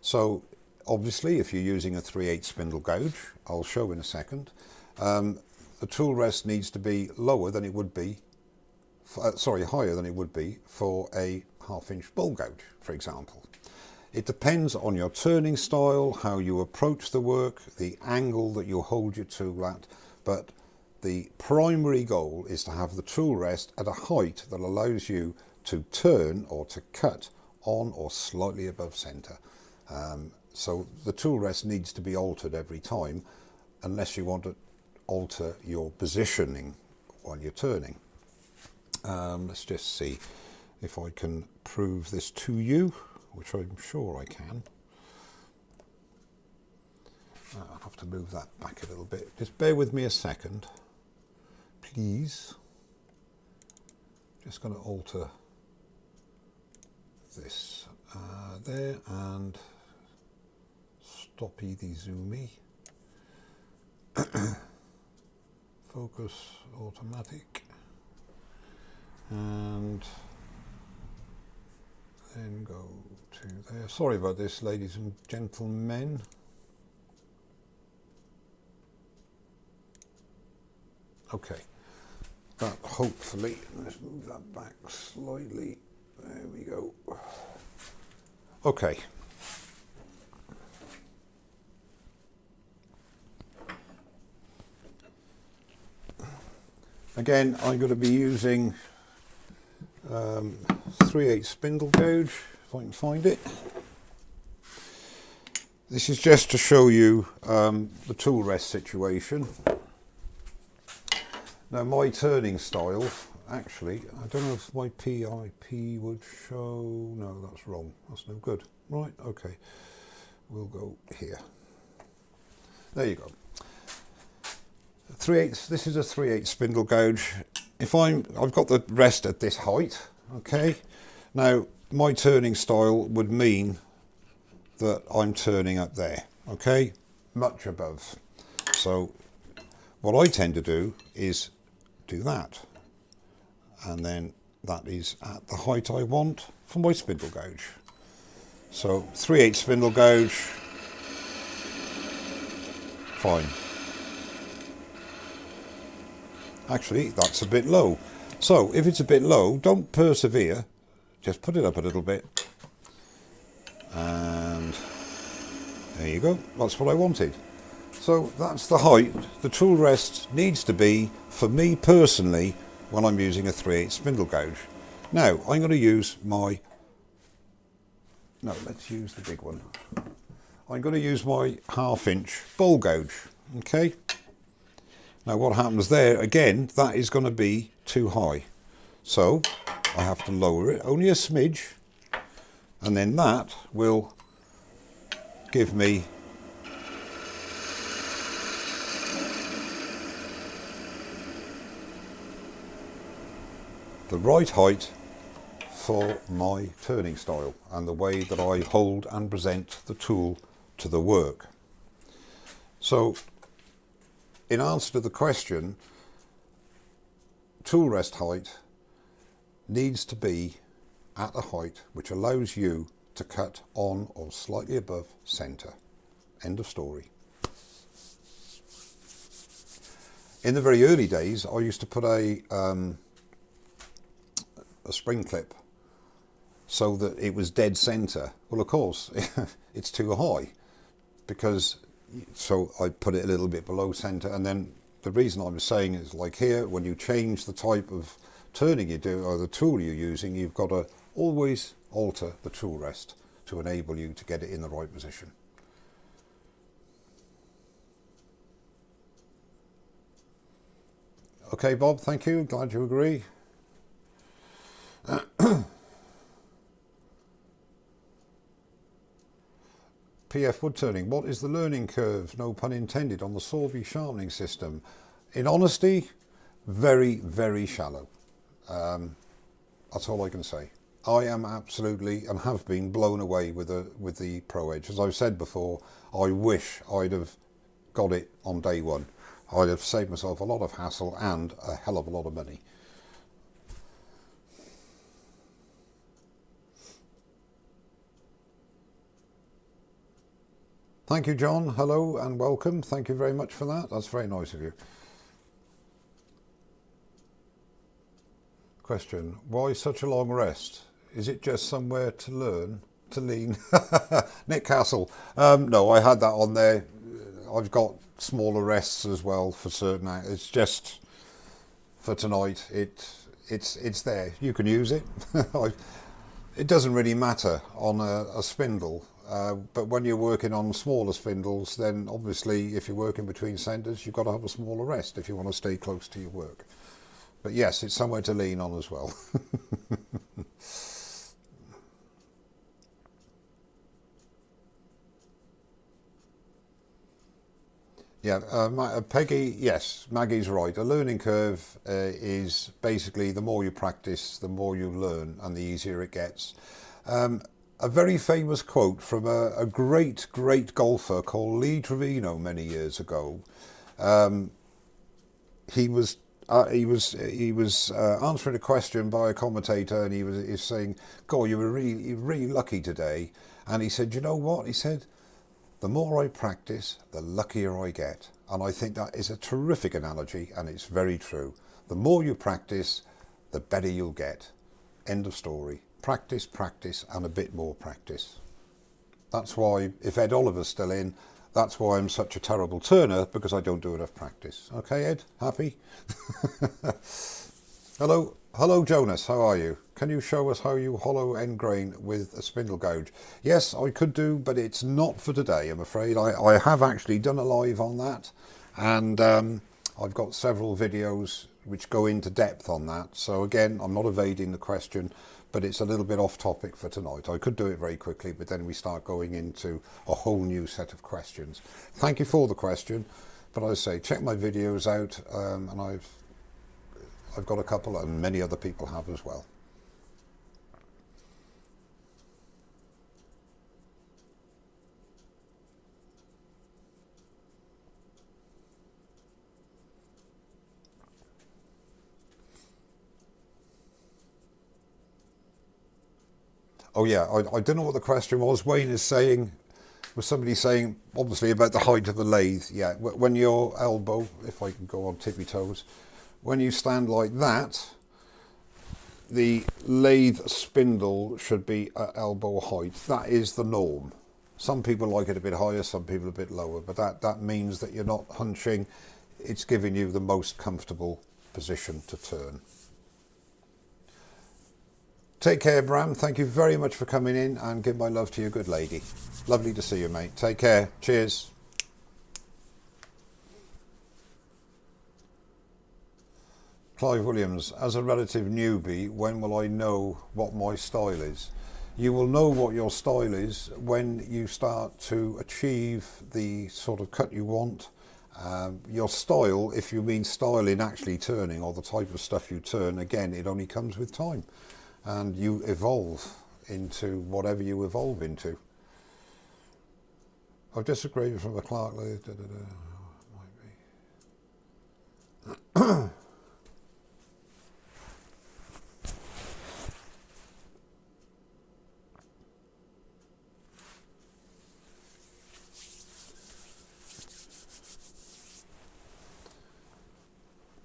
So obviously if you're using a 3/8 spindle gouge, I'll show in a second, the tool rest needs to be lower than it would be, higher than it would be for a 1/2 inch bowl gouge, for example. It depends on your turning style, how you approach the work, the angle that you hold your tool at, but the primary goal is to have the tool rest at a height that allows you to turn or to cut on or slightly above centre. So the tool rest needs to be altered every time unless you want to alter your positioning while you're turning. Let's just see if I can prove this to you, which I'm sure I can. I'll have to move that back a little bit. Just bear with me a second, please. Just going to alter this there and stoppy the zoomy. Focus automatic, and then go to there. Sorry about this, ladies and gentlemen. Okay, that hopefully, let's move that back slightly. There we go. Okay. Again, I'm going to be using 3/8 spindle gouge, if I can find it. This is just to show you the tool rest situation. Now my turning style, actually, I don't know if my PIP would show, no, that's wrong, that's no good. Right, okay, we'll go here. There you go. 3/8, this is a 3/8 spindle gouge. If I've got the rest at this height, okay. Now my turning style would mean that I'm turning up there, okay, much above. So what I tend to do is do that, and then that is at the height I want for my spindle gouge. So 3/8 spindle gouge, fine. Actually, that's a bit low. So if it's a bit low, don't persevere. Just put it up a little bit. And there you go. That's what I wanted. So that's the height the tool rest needs to be for me personally when I'm using a 3/8 spindle gouge. Now I'm going to use my, no, let's use the big one. I'm going to use my 1/2 inch bowl gouge. Okay. Now what happens there, again, that is going to be too high. So I have to lower it only a smidge, and then that will give me the right height for my turning style and the way that I hold and present the tool to the work. So in answer to the question, tool rest height needs to be at a height which allows you to cut on or slightly above centre. End of story. In the very early days, I used to put a spring clip so that it was dead centre. Well, of course, it's too high, because so I put it a little bit below centre, and then the reason I was saying is, like here, when you change the type of turning you do or the tool you're using, you've got to always alter the tool rest to enable you to get it in the right position. Okay, Bob, thank you, glad you agree. PF wood turning, what is the learning curve, no pun intended, on the Sorby sharpening system? In honesty, very, very shallow. That's all I can say. I am absolutely and have been blown away with the Pro Edge. As I've said before, I wish I'd have got it on day one. I'd have saved myself a lot of hassle and a hell of a lot of money. Thank you, John. Hello and welcome. Thank you very much for that. That's very nice of you. Question, why such a long rest? Is it just somewhere to learn, to lean? Nick Castle. No, I had that on there. I've got smaller rests as well for certain. It's just for tonight. It's there. You can use it. It doesn't really matter on a spindle. But when you're working on smaller spindles, then obviously if you're working between centres, you've got to have a smaller rest if you want to stay close to your work. But yes, it's somewhere to lean on as well. Yeah, Peggy, yes, Maggie's right. A learning curve is basically the more you practice, the more you learn and the easier it gets. A very famous quote from a great golfer called Lee Trevino many years ago. He was answering a question by a commentator, and he was saying, "God, you were really lucky today." And he said, "You know what?" He said, "The more I practice, the luckier I get." And I think that is a terrific analogy, and it's very true. The more you practice, the better you'll get. End of story. Practice, practice, and a bit more practice. That's why, if Ed Oliver's still in, that's why I'm such a terrible turner, because I don't do enough practice. Okay, Ed? Happy? Hello, Jonas. How are you? Can you show us how you hollow end grain with a spindle gouge? Yes, I could do, but it's not for today, I'm afraid. I have actually done a live on that, and I've got several videos which go into depth on that. So again, I'm not evading the question, but it's a little bit off topic for tonight. I could do it very quickly, but then we start going into a whole new set of questions. Thank you for the question, but I say check my videos out, and I've got a couple, and many other people have as well. Oh yeah, I don't know what the question was. Wayne is saying, was somebody saying, obviously about the height of a lathe. Yeah, when your elbow, if I can go on tippy toes, when you stand like that, the lathe spindle should be at elbow height. That is the norm. Some people like it a bit higher, some people a bit lower, but that means that you're not hunching. It's giving you the most comfortable position to turn. Take care, Bram. Thank you very much for coming in, and give my love to your good lady. Lovely to see you, mate. Take care. Cheers. Clive Williams, as a relative newbie, when will I know what my style is? You will know what your style is when you start to achieve the sort of cut you want. Your style, if you mean style in actually turning, or the type of stuff you turn, again, it only comes with time. And you evolve into whatever you evolve into. I've just upgraded from a Clark lathe. Might be.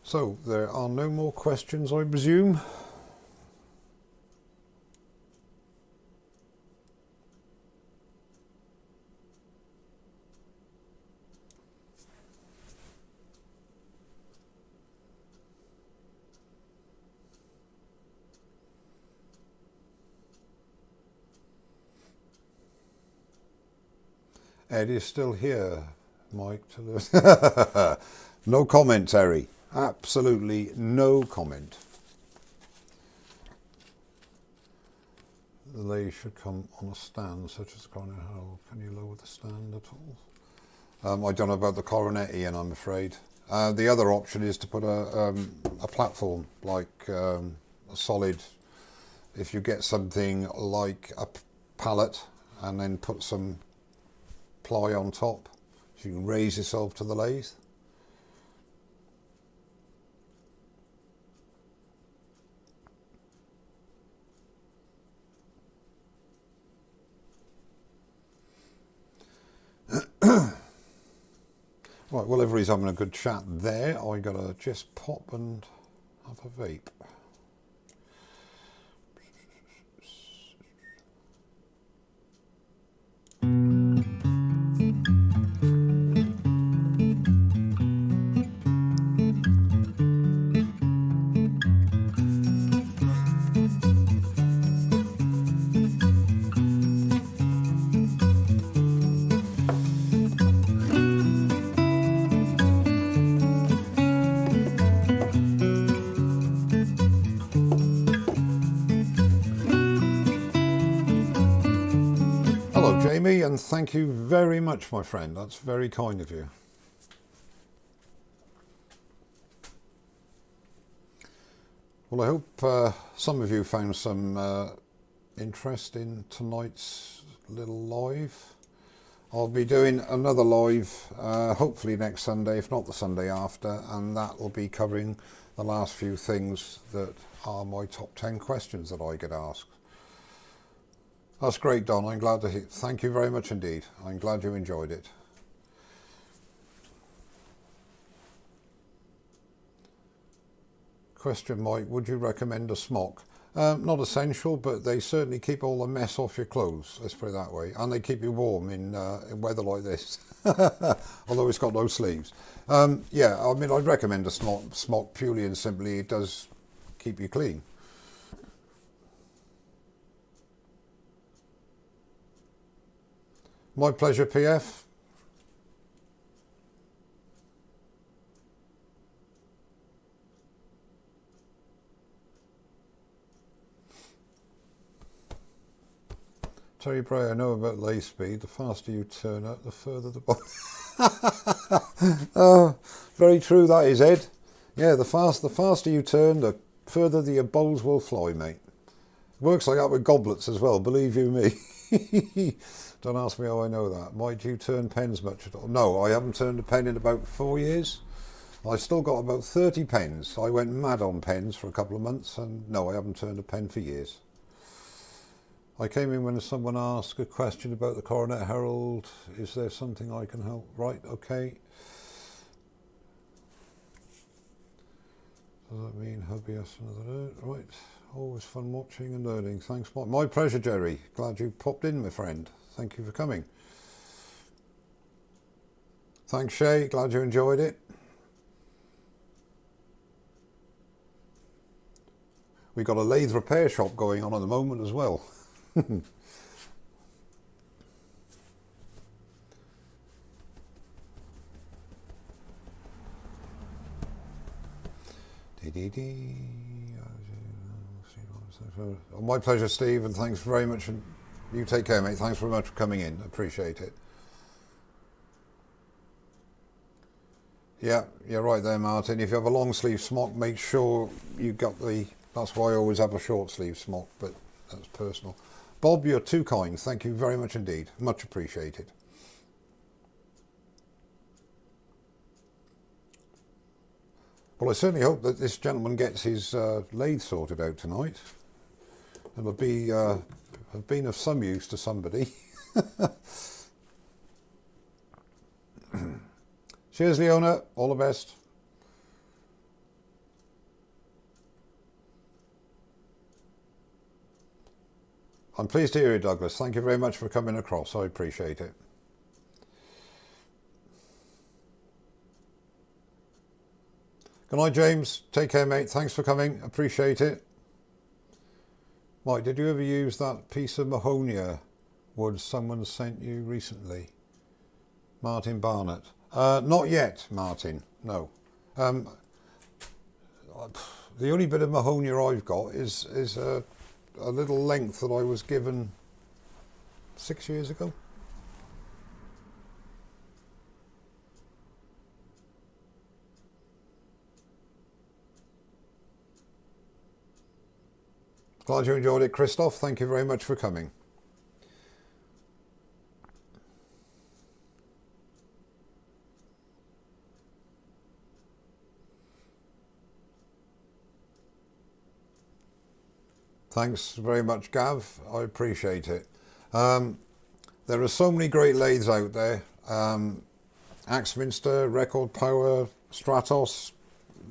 So there are no more questions, I presume. Ed is still here, Mike. No comment, Terry. Absolutely no comment. The lathe should come on a stand, such as coronet hole. Can you lower the stand at all? I don't know about the coronet, Ian, I'm afraid. The other option is to put a platform, like a solid, if you get something like a pallet and then put some ply on top so you can raise yourself to the lathe. Right, well, everybody's having a good chat there. I gotta just pop and have a vape. Hello, Jamie, and thank you very much, my friend. That's very kind of you. Well, I hope some of you found some interest in tonight's little live. I'll be doing another live hopefully next Sunday, if not the Sunday after, and that will be covering the last few things that are my top 10 questions that I get asked. That's great, Don. I'm glad to hear. Thank you very much indeed. I'm glad you enjoyed it. Question, Mike, would you recommend a smock? Not essential, but they certainly keep all the mess off your clothes, let's put it that way. And they keep you warm in weather like this, although it's got no sleeves. Yeah, I mean, I'd recommend a smock purely and simply. It does keep you clean. My pleasure, PF. Terry Bray, I know about lathe speed. The faster you turn out, the further the bolt. Oh, very true that is, Ed. Yeah, the faster you turn, the further the bowls will fly, mate. Works like that with goblets as well, believe you me. Don't ask me how I know that. Might you turn pens much at all? No, I haven't turned a pen in about 4 years. I've still got about 30 pens. I went mad on pens for a couple of months, and no, I haven't turned a pen for years. I came in when someone asked a question about the Coronet Herald. Is there something I can help? Right, okay. Does that mean hobbyist another day? Right, always fun watching and learning. Thanks, my pleasure, Jerry. Glad you popped in, my friend. Thank you for coming. Thanks, Shay. Glad you enjoyed it. We've got a lathe repair shop going on at the moment as well. My pleasure, Steve, and thanks very much. You take care, mate. Thanks very much for coming in. Appreciate it. Yeah, you're right there, Martin. If you have a long sleeve smock, make sure you got the... That's why I always have a short sleeve smock, but that's personal. Bob, you're too kind. Thank you very much indeed. Much appreciated. Well, I certainly hope that this gentleman gets his lathe sorted out tonight. It'll be have been of some use to somebody. Cheers, Leona. All the best. I'm pleased to hear you, Douglas. Thank you very much for coming across. I appreciate it. Good night, James. Take care, mate. Thanks for coming. Appreciate it. Mike, did you ever use that piece of Mahonia wood someone sent you recently? Martin Barnett. Not yet, Martin. No. The only bit of Mahonia I've got is a little length that I was given 6 years ago. Glad you enjoyed it, Christoph. Thank you very much for coming. Thanks very much, Gav. I appreciate it. There are so many great lathes out there. Axminster, Record Power, Stratos.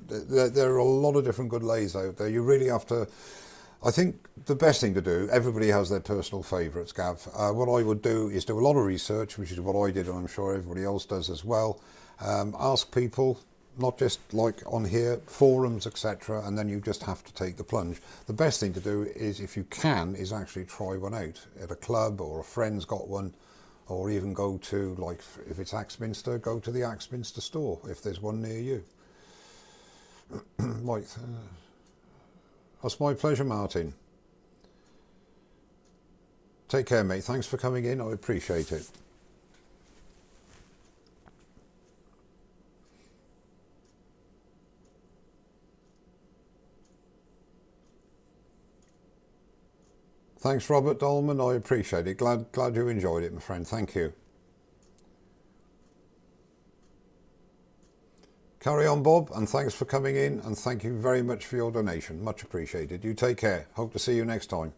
There are a lot of different good lathes out there. You really have to... I think the best thing to do, everybody has their personal favourites, Gav. What I would do is do a lot of research, which is what I did, and I'm sure everybody else does as well. Ask people, not just like on here, forums, etc., and then you just have to take the plunge. The best thing to do is, if you can, is actually try one out at a club, or a friend's got one, or even go to, like, if it's Axminster, go to the Axminster store, if there's one near you. Right. That's my pleasure, Martin. Take care, mate. Thanks for coming in. I appreciate it. Thanks, Robert Dolman. I appreciate it. Glad you enjoyed it, my friend. Thank you. Carry on, Bob, and thanks for coming in, and thank you very much for your donation. Much appreciated. You take care. Hope to see you next time.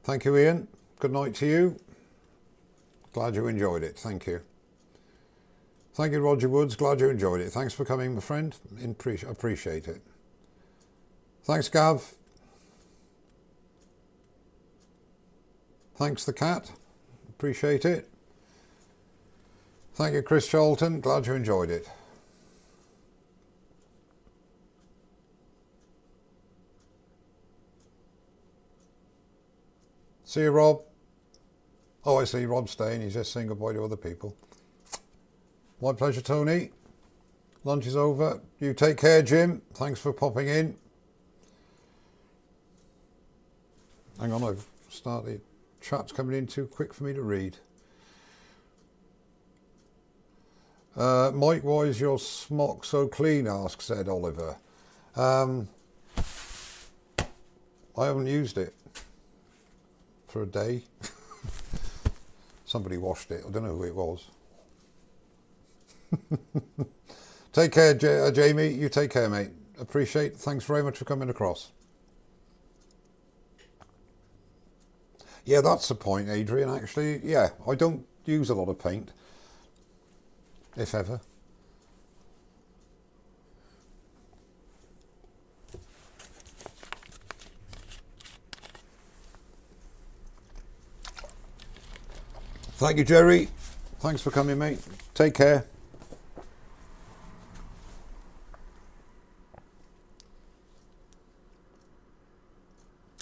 Thank you, Ian. Good night to you. Glad you enjoyed it. Thank you. Thank you, Roger Woods. Glad you enjoyed it. Thanks for coming, my friend. Appreciate it. Thanks, Gav. Thanks, the cat. Appreciate it. Thank you, Chris Charlton. Glad you enjoyed it. See you, Rob. Oh, I see Rob's staying. He's just saying goodbye to other people. My pleasure, Tony. Lunch is over. You take care, Jim. Thanks for popping in. Hang on, I've started. Chat's coming in too quick for me to read. Mike, why is your smock so clean? Asks Ed Oliver. I haven't used it for a day. Somebody washed it. I don't know who it was. Take care, Jamie. You take care, mate. Appreciate it. Thanks very much for coming across. Yeah, that's the point, Adrian, actually. Yeah, I don't use a lot of paint, if ever. Thank you, Jerry. Thanks for coming, mate. Take care.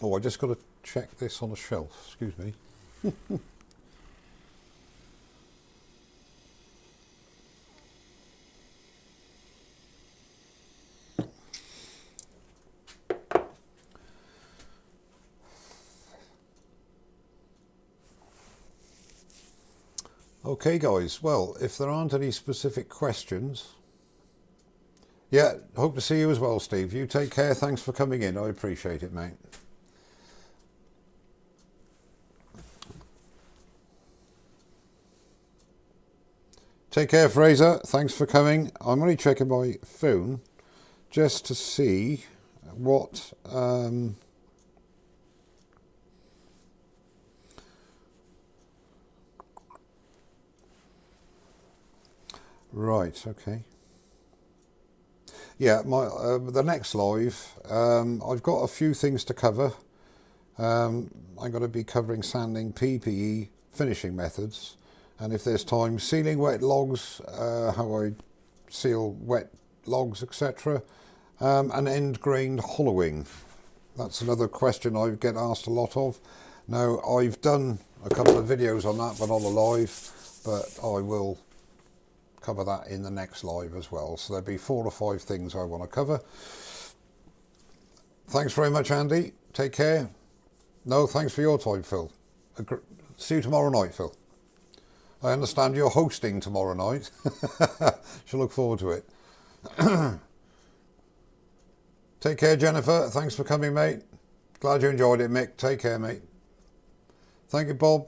Oh, I just got to check this on a shelf. Excuse me. Okay, guys. Well, if there aren't any specific questions... Yeah, hope to see you as well, Steve. You take care. Thanks for coming in. I appreciate it, mate. Take care, Fraser. Thanks for coming. I'm only checking my phone just to see what... Right, okay. Yeah, the next live, I've got a few things to cover. I'm going to be covering sanding, PPE, finishing methods, and if there's time, sealing wet logs, how I seal wet logs, etc. And end grained hollowing. That's another question I get asked a lot of. Now, I've done a couple of videos on that, but not a live, but I will cover that in the next live as well. So there'll be 4 or 5 things I want to cover. Thanks very much, Andy. Take care. No, thanks for your time, Phil. See you tomorrow night, Phil. I understand you're hosting tomorrow night. Shall look forward to it. Take care, Jennifer. Thanks for coming, mate. Glad you enjoyed it, Mick. Take care, mate. Thank you, Bob.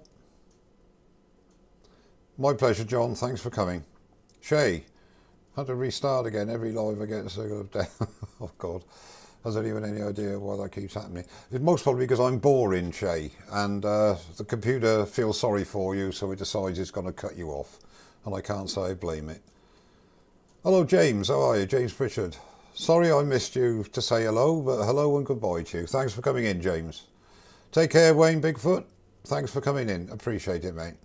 My pleasure, John. Thanks for coming. Shay, had to restart again. Every live I get so good down. Oh, God. Hasn't even any idea why that keeps happening. It's most probably because I'm boring, Shay, and the computer feels sorry for you, so it decides it's going to cut you off. And I can't say I blame it. Hello, James. How are you? James Pritchard. Sorry I missed you to say hello, but hello and goodbye to you. Thanks for coming in, James. Take care, Wayne Bigfoot. Thanks for coming in. Appreciate it, mate.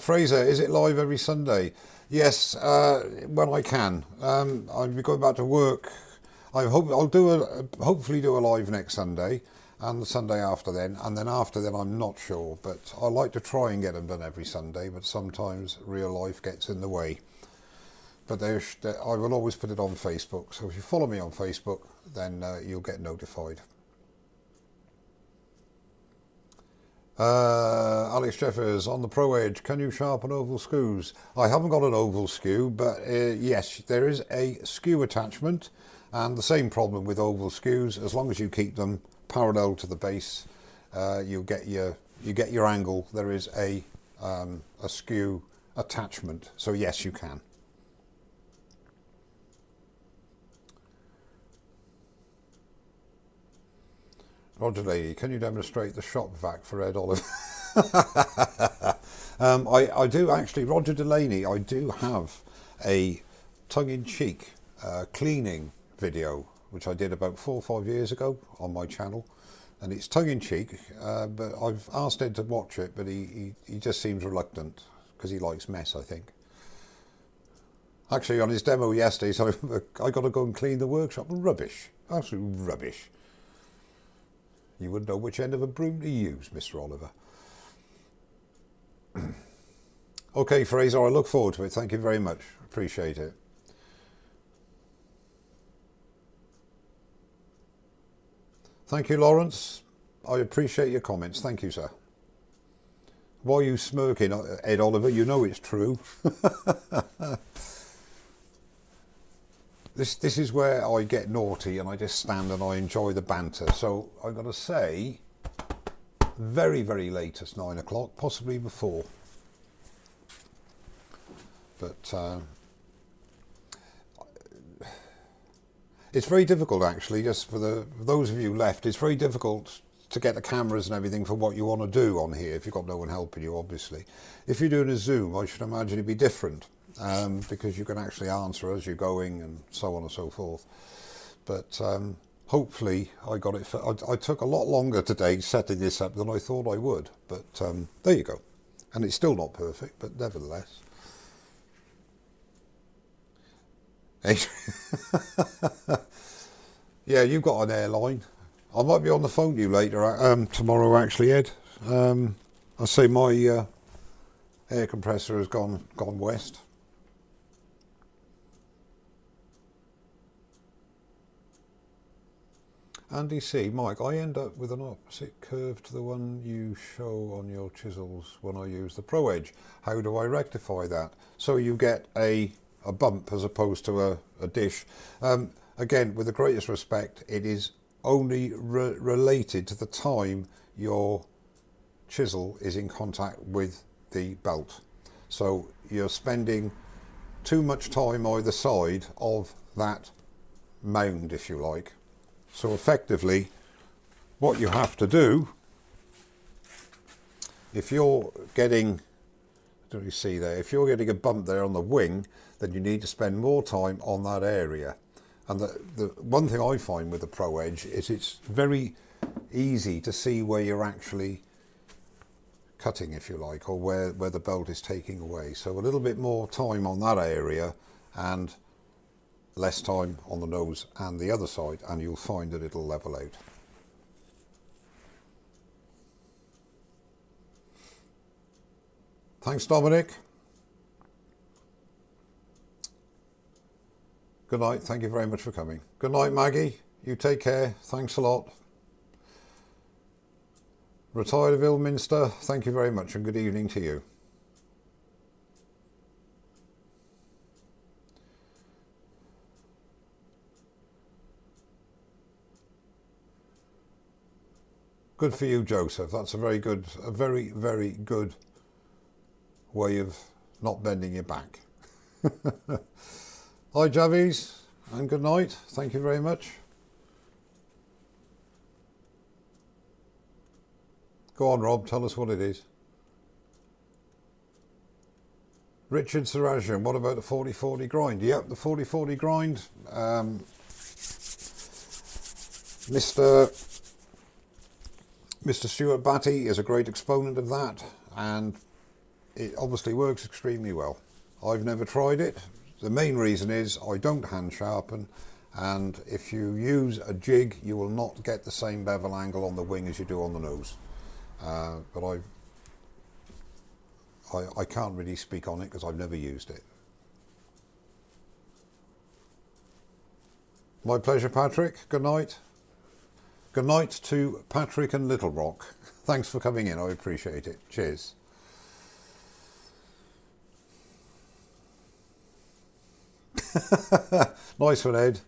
Fraser, is it live every Sunday? Yes, when I can. I'll be going back to work. I'll hopefully do a live next Sunday and the Sunday after then, and then after then I'm not sure, but I like to try and get them done every Sunday, but sometimes real life gets in the way. But I will always put it on Facebook, so if you follow me on Facebook, then you'll get notified. Alex Jeffers, on the Pro Edge, can you sharpen oval skews? I haven't got an oval skew, but yes, there is a skew attachment, and the same problem with oval skews. As long as you keep them parallel to the base, you get your angle. There is a skew attachment, so yes, you can. Roger Lady, can you demonstrate the shop vac for Ed Oliver? I do actually, Roger Delaney, I do have a tongue-in-cheek cleaning video, which I did about 4 or 5 years ago on my channel. And it's tongue-in-cheek, but I've asked Ed to watch it, but he just seems reluctant because he likes mess, I think. Actually, on his demo yesterday, so I got to go and clean the workshop. Rubbish, absolute rubbish. You wouldn't know which end of a broom to use, Mr. Oliver. Okay, Fraser, I look forward to it. Thank you very much. Appreciate it. Thank you, Lawrence. I appreciate your comments. Thank you, sir. Why are you smirking, Ed Oliver? You know it's true. This is where I get naughty and I just stand and I enjoy the banter. So I'm going to say very, very latest 9 o'clock, possibly before. But it's very difficult, actually, just for those of you left, it's very difficult to get the cameras and everything for what you want to do on here, if you've got no one helping you, obviously. If you're doing a Zoom, I should imagine it'd be different. Because you can actually answer as you're going and so on and so forth. But hopefully I got it. I took a lot longer today setting this up than I thought I would. But there you go. And it's still not perfect, but nevertheless. Yeah, you've got an airline. I might be on the phone to you later, tomorrow actually, Ed. I say my air compressor has gone west. Andy C. Mike, I end up with an opposite curve to the one you show on your chisels when I use the Pro Edge. How do I rectify that? So you get a bump as opposed to a dish. Again, with the greatest respect, it is only related to the time your chisel is in contact with the belt. So you're spending too much time either side of that mound, if you like. So effectively, what you have to do, if you're getting, don't you see there, if you're getting a bump there on the wing, then you need to spend more time on that area. And the one thing I find with the Pro Edge is it's very easy to see where you're actually cutting, if you like, or where the belt is taking away. So a little bit more time on that area and less time on the nose and the other side, and you'll find that it'll level out. Thanks, Dominic. Good night. Thank you very much for coming. Good night, Maggie. You take care. Thanks a lot. Retired of Ilminster, thank you very much and good evening to you. Good for you, Joseph. That's a very, very good way of not bending your back. Hi, Javies, and good night. Thank you very much. Go on, Rob, tell us what it is. Richard Sarajan, what about the 40-40 grind? Yep, the 40-40 grind. Mr. Stuart Batty is a great exponent of that, and it obviously works extremely well. I've never tried it. The main reason is I don't hand sharpen, and if you use a jig, you will not get the same bevel angle on the wing as you do on the nose. But I can't really speak on it because I've never used it. My pleasure, Patrick. Good night. Good night to Patrick and Little Rock. Thanks for coming in. I appreciate it. Cheers. Nice one, Ed.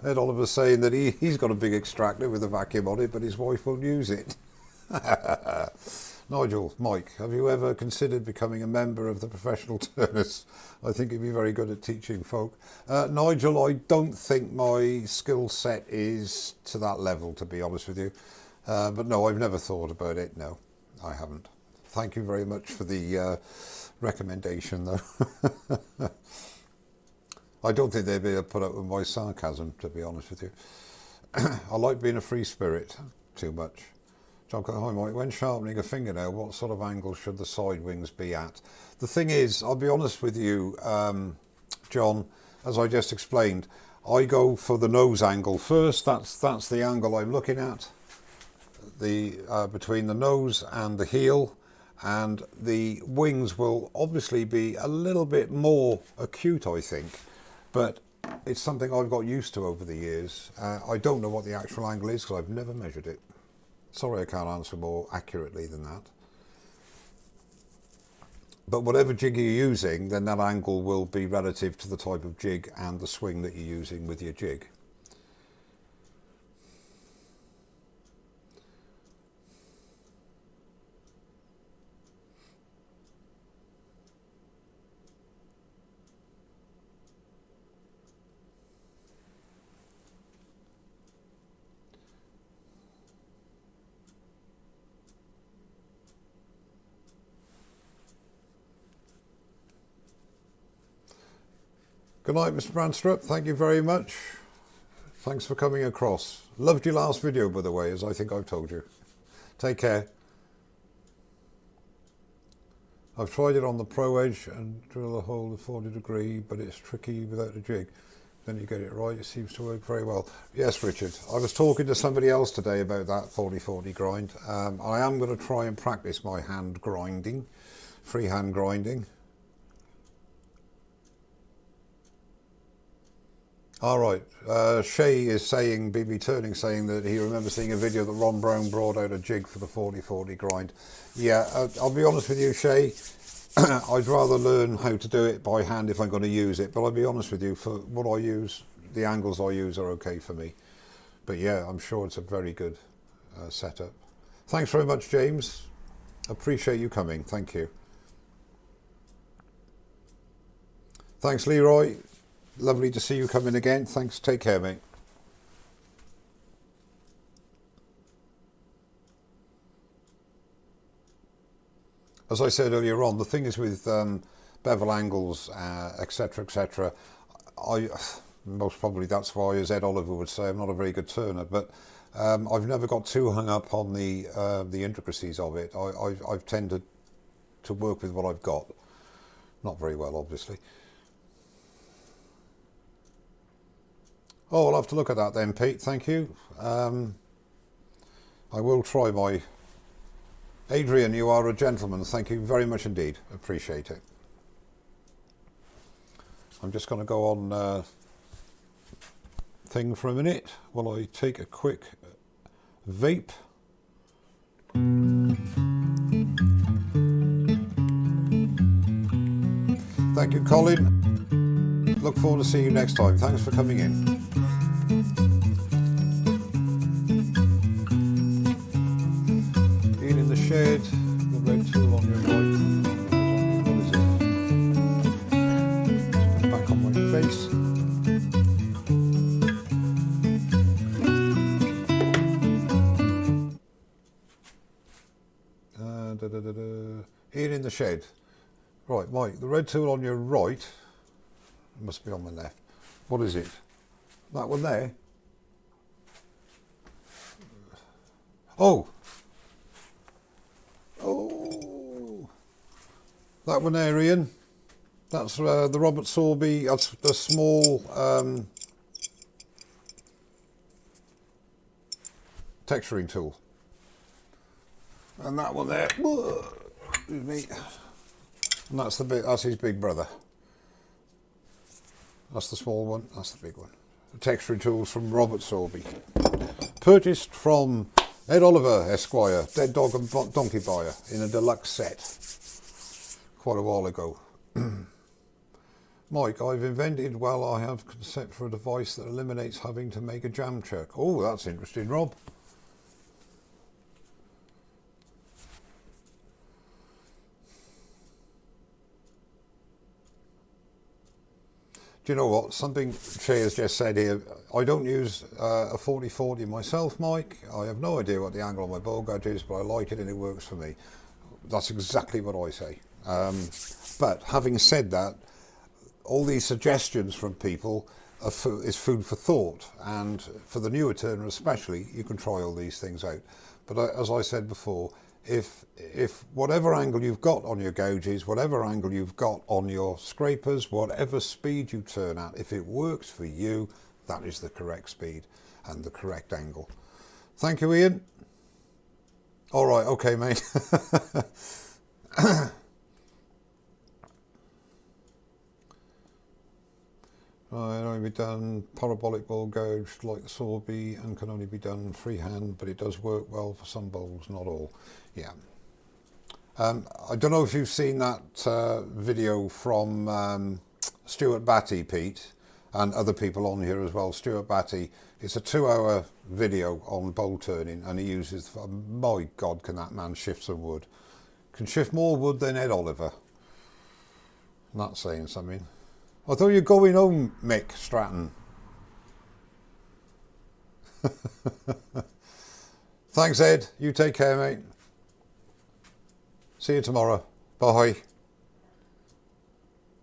Ed Oliver's saying that he's got a big extractor with a vacuum on it, but his wife won't use it. Nigel, Mike, have you ever considered becoming a member of the Professional Turners? I think you'd be very good at teaching folk. Nigel, I don't think my skill set is to that level, to be honest with you. But no, I've never thought about it. No, I haven't. Thank you very much for the recommendation, though. I don't think they'd be able to put up with my sarcasm, to be honest with you. I like being a free spirit too much. John, hi Mike, when sharpening a fingernail, what sort of angle should the side wings be at? The thing is, I'll be honest with you, John, as I just explained, I go for the nose angle first. That's the angle I'm looking at, between the nose and the heel, and the wings will obviously be a little bit more acute, I think, but it's something I've got used to over the years. I don't know what the actual angle is because I've never measured it. Sorry, I can't answer more accurately than that. But whatever jig you're using, then that angle will be relative to the type of jig and the swing that you're using with your jig. Good night, Mr. Brandstrup. Thank you very much. Thanks for coming across. Loved your last video, by the way, as I think I've told you. Take care. I've tried it on the Pro Edge and drill a hole at 40 degree, but it's tricky without a jig. Then you get it right. It seems to work very well. Yes, Richard. I was talking to somebody else today about that 40-40 grind. I am going to try and practice my hand grinding, freehand grinding. All right, Shay is saying, BB Turning saying that he remembers seeing a video that Ron Brown brought out a jig for the 40-40 grind. Yeah, I'll be honest with you, Shay, I'd rather learn how to do it by hand if I'm going to use it, but I'll be honest with you, for what I use, the angles I use are okay for me. But yeah, I'm sure it's a very good setup. Thanks very much, James. Appreciate you coming, thank you. Thanks, Leroy. Lovely to see you come in again. Thanks. Take care, mate. As I said earlier on, the thing is with bevel angles, etc., etc., most probably that's why, as Ed Oliver would say, I'm not a very good turner, but I've never got too hung up on the intricacies of it. I've tended to work with what I've got. Not very well, obviously. Oh, I'll have to look at that then, Pete. Thank you. I will try my... Adrian, you are a gentleman. Thank you very much indeed. Appreciate it. I'm just going to go on thing for a minute while I take a quick vape. Thank you, Colin. Look forward to seeing you next time. Thanks for coming in. Ian in the shed. Right, Mike, the red tool on your right, must be on my left. What is it? That one there? Oh! Oh! That one there, Ian. That's the Robert Sorby, that's the small texturing tool. And that one there, excuse me, and that's the big, that's his big brother. That's the small one, that's the big one. The texturing tools from Robert Sorby. Purchased from Ed Oliver, Esquire, Dead Dog and Donkey Buyer in a deluxe set quite a while ago. Mike, I've invented, well, I have concept for a device that eliminates having to make a jam chuck. Oh, that's interesting, Rob. Do you know what? Something Shay has just said here. I don't use a 40-40 myself, Mike. I have no idea what the angle on my bowl gouge is, but I like it and it works for me. That's exactly what I say. But having said that, all these suggestions from people is food for thought, and for the newer turner especially, you can try all these things out. But as I said before, if whatever angle you've got on your gouges, whatever angle you've got on your scrapers, whatever speed you turn at, if it works for you, that is the correct speed and the correct angle. Thank you, Ian. All right, okay, mate. Right, only be done parabolic bowl gouge like the Sorby and can only be done freehand, but it does work well for some bowls, not all. Yeah. I don't know if you've seen that video from Stuart Batty, Pete, and other people on here as well. Stuart Batty, it's a 2-hour video on bowl turning, and he uses, my God, can that man shift some wood. Can shift more wood than Ed Oliver. Not saying something. I thought you were going home, Mick Stratton. Thanks, Ed. You take care, mate. See you tomorrow. Bye.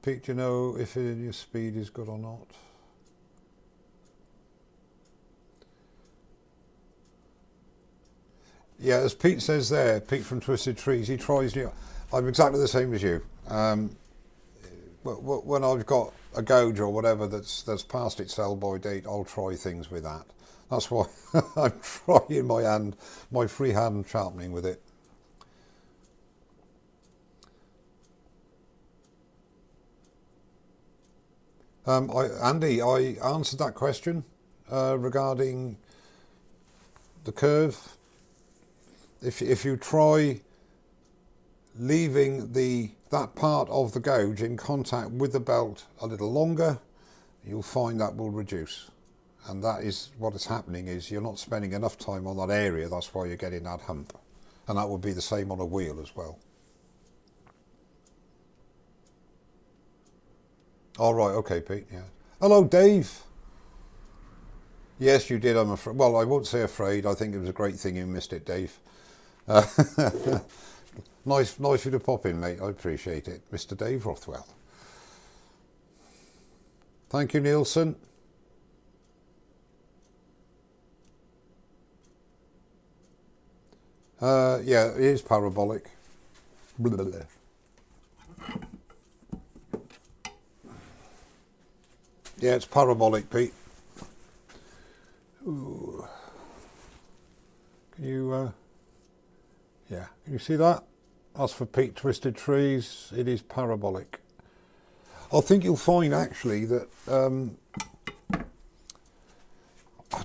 Pete, do you know if your speed is good or not? Yeah, as Pete says there, Pete from Twisted Trees, he tries, I'm exactly the same as you. When I've got a gouge or whatever that's past its sell-by date, I'll try things with that. That's why I'm trying my freehand sharpening with it. Andy, I answered that question regarding the curve. If you try leaving that part of the gouge in contact with the belt a little longer, you'll find that will reduce. And that is what is happening, is you're not spending enough time on that area, that's why you're getting that hump. And that would be the same on a wheel as well. All right, okay, Pete, yeah. Hello, Dave. Yes, you did, I'm afraid. Well, I won't say afraid, I think it was a great thing you missed it, Dave. Nice of you to pop in, mate. I appreciate it. Mr. Dave Rothwell. Thank you, Nielsen. Yeah, it is parabolic. Blah, blah, blah. Yeah, it's parabolic, Pete. Ooh. Can you, yeah, can you see that? That's for Pete Twisted Trees. It is parabolic. I think you'll find actually that, I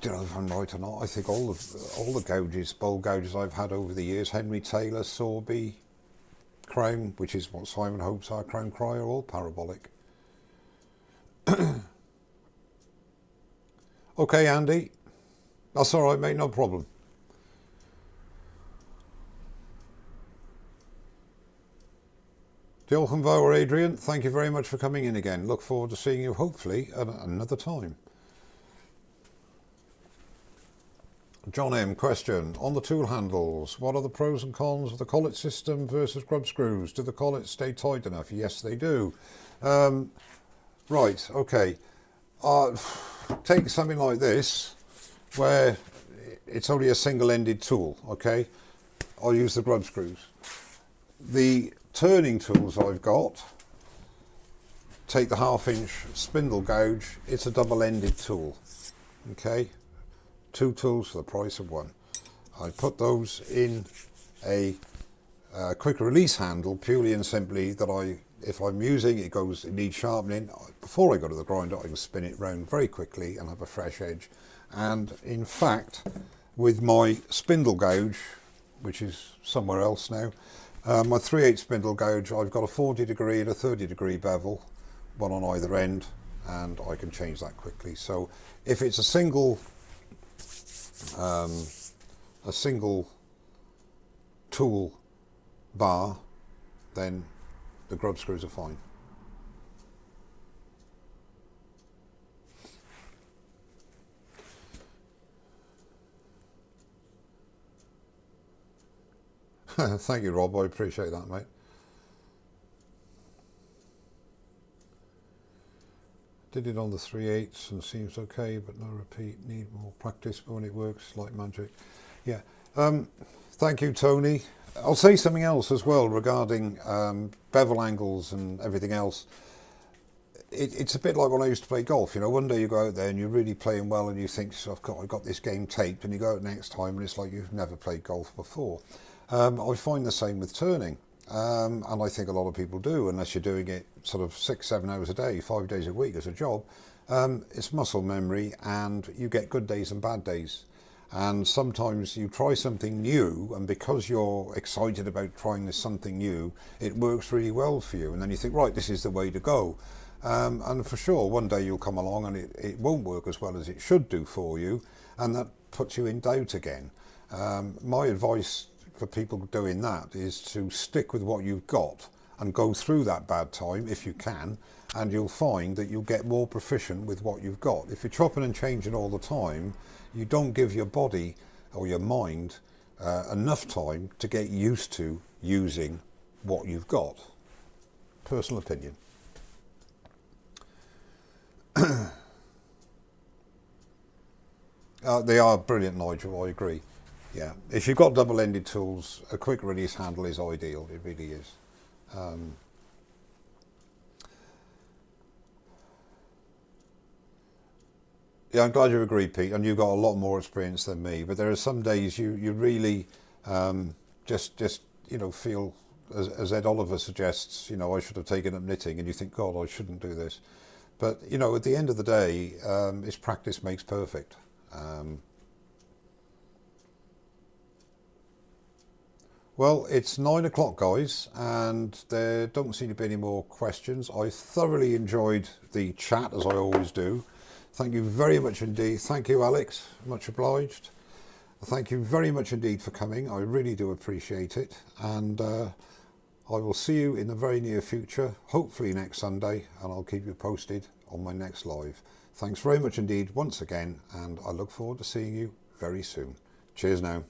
don't know if I'm right or not, I think all the gouges, bowl gouges I've had over the years, Henry Taylor, Sorby, Crown, which is what Simon hopes our Crown Cry, are all parabolic. Okay, Andy. That's all right, mate, no problem. Diolch or Adrian, thank you very much for coming in again. Look forward to seeing you hopefully at another time. John M. Question. On the tool handles, what are the pros and cons of the collet system versus grub screws? Do the collets stay tight enough? Yes, they do. Right, okay. Take something like this, where it's only a single-ended tool, okay? I'll use the grub screws. The turning tools I've got, take the 1/2 inch spindle gouge, it's a double-ended tool, okay? 2 tools for the price of 1. I put those in a quick release handle purely and simply that if I'm using it, it needs sharpening. Before I go to the grinder, I can spin it round very quickly and have a fresh edge. And in fact, with my spindle gouge, which is somewhere else now, my 3/8 spindle gouge, I've got a 40° and a 30° bevel, one on either end, and I can change that quickly. So if it's a single tool bar, then the grub screws are fine. Thank you, Rob, I appreciate that, mate. Did it on the 3/8 and seems okay, but no repeat, need more practice, but when it works like magic. Yeah. Thank you, Tony. I'll say something else as well regarding bevel angles and everything else. It's a bit like when I used to play golf. You know, one day you go out there and you're really playing well and you think, I've got this game taped, and you go out next time and it's like you've never played golf before. I find the same with turning. And I think a lot of people do, unless you're doing it sort of 6-7 hours a day, 5 days a week as a job. It's muscle memory, and you get good days and bad days. And sometimes you try something new, and because you're excited about trying this something new, it works really well for you. And then you think, right, this is the way to go. And for sure, one day you'll come along and it won't work as well as it should do for you, and that puts you in doubt again. My advice for people doing that is to stick with what you've got and go through that bad time if you can, and you'll find that you'll get more proficient with what you've got. If you're chopping and changing all the time, you don't give your body or your mind enough time to get used to using what you've got. Personal opinion. They are brilliant, Nigel, I agree. Yeah, if you've got double-ended tools, a quick release handle is ideal. It really is. Yeah, I'm glad you agree, Pete, and you've got a lot more experience than me. But there are some days you really just feel, as Ed Oliver suggests, I should have taken up knitting, and you think, God, I shouldn't do this. But at the end of the day, it's practice makes perfect. Well, it's 9 o'clock, guys, and there don't seem to be any more questions. I thoroughly enjoyed the chat, as I always do. Thank you very much indeed. Thank you, Alex. Much obliged. Thank you very much indeed for coming. I really do appreciate it. And I will see you in the very near future, hopefully next Sunday, and I'll keep you posted on my next live. Thanks very much indeed once again, and I look forward to seeing you very soon. Cheers now.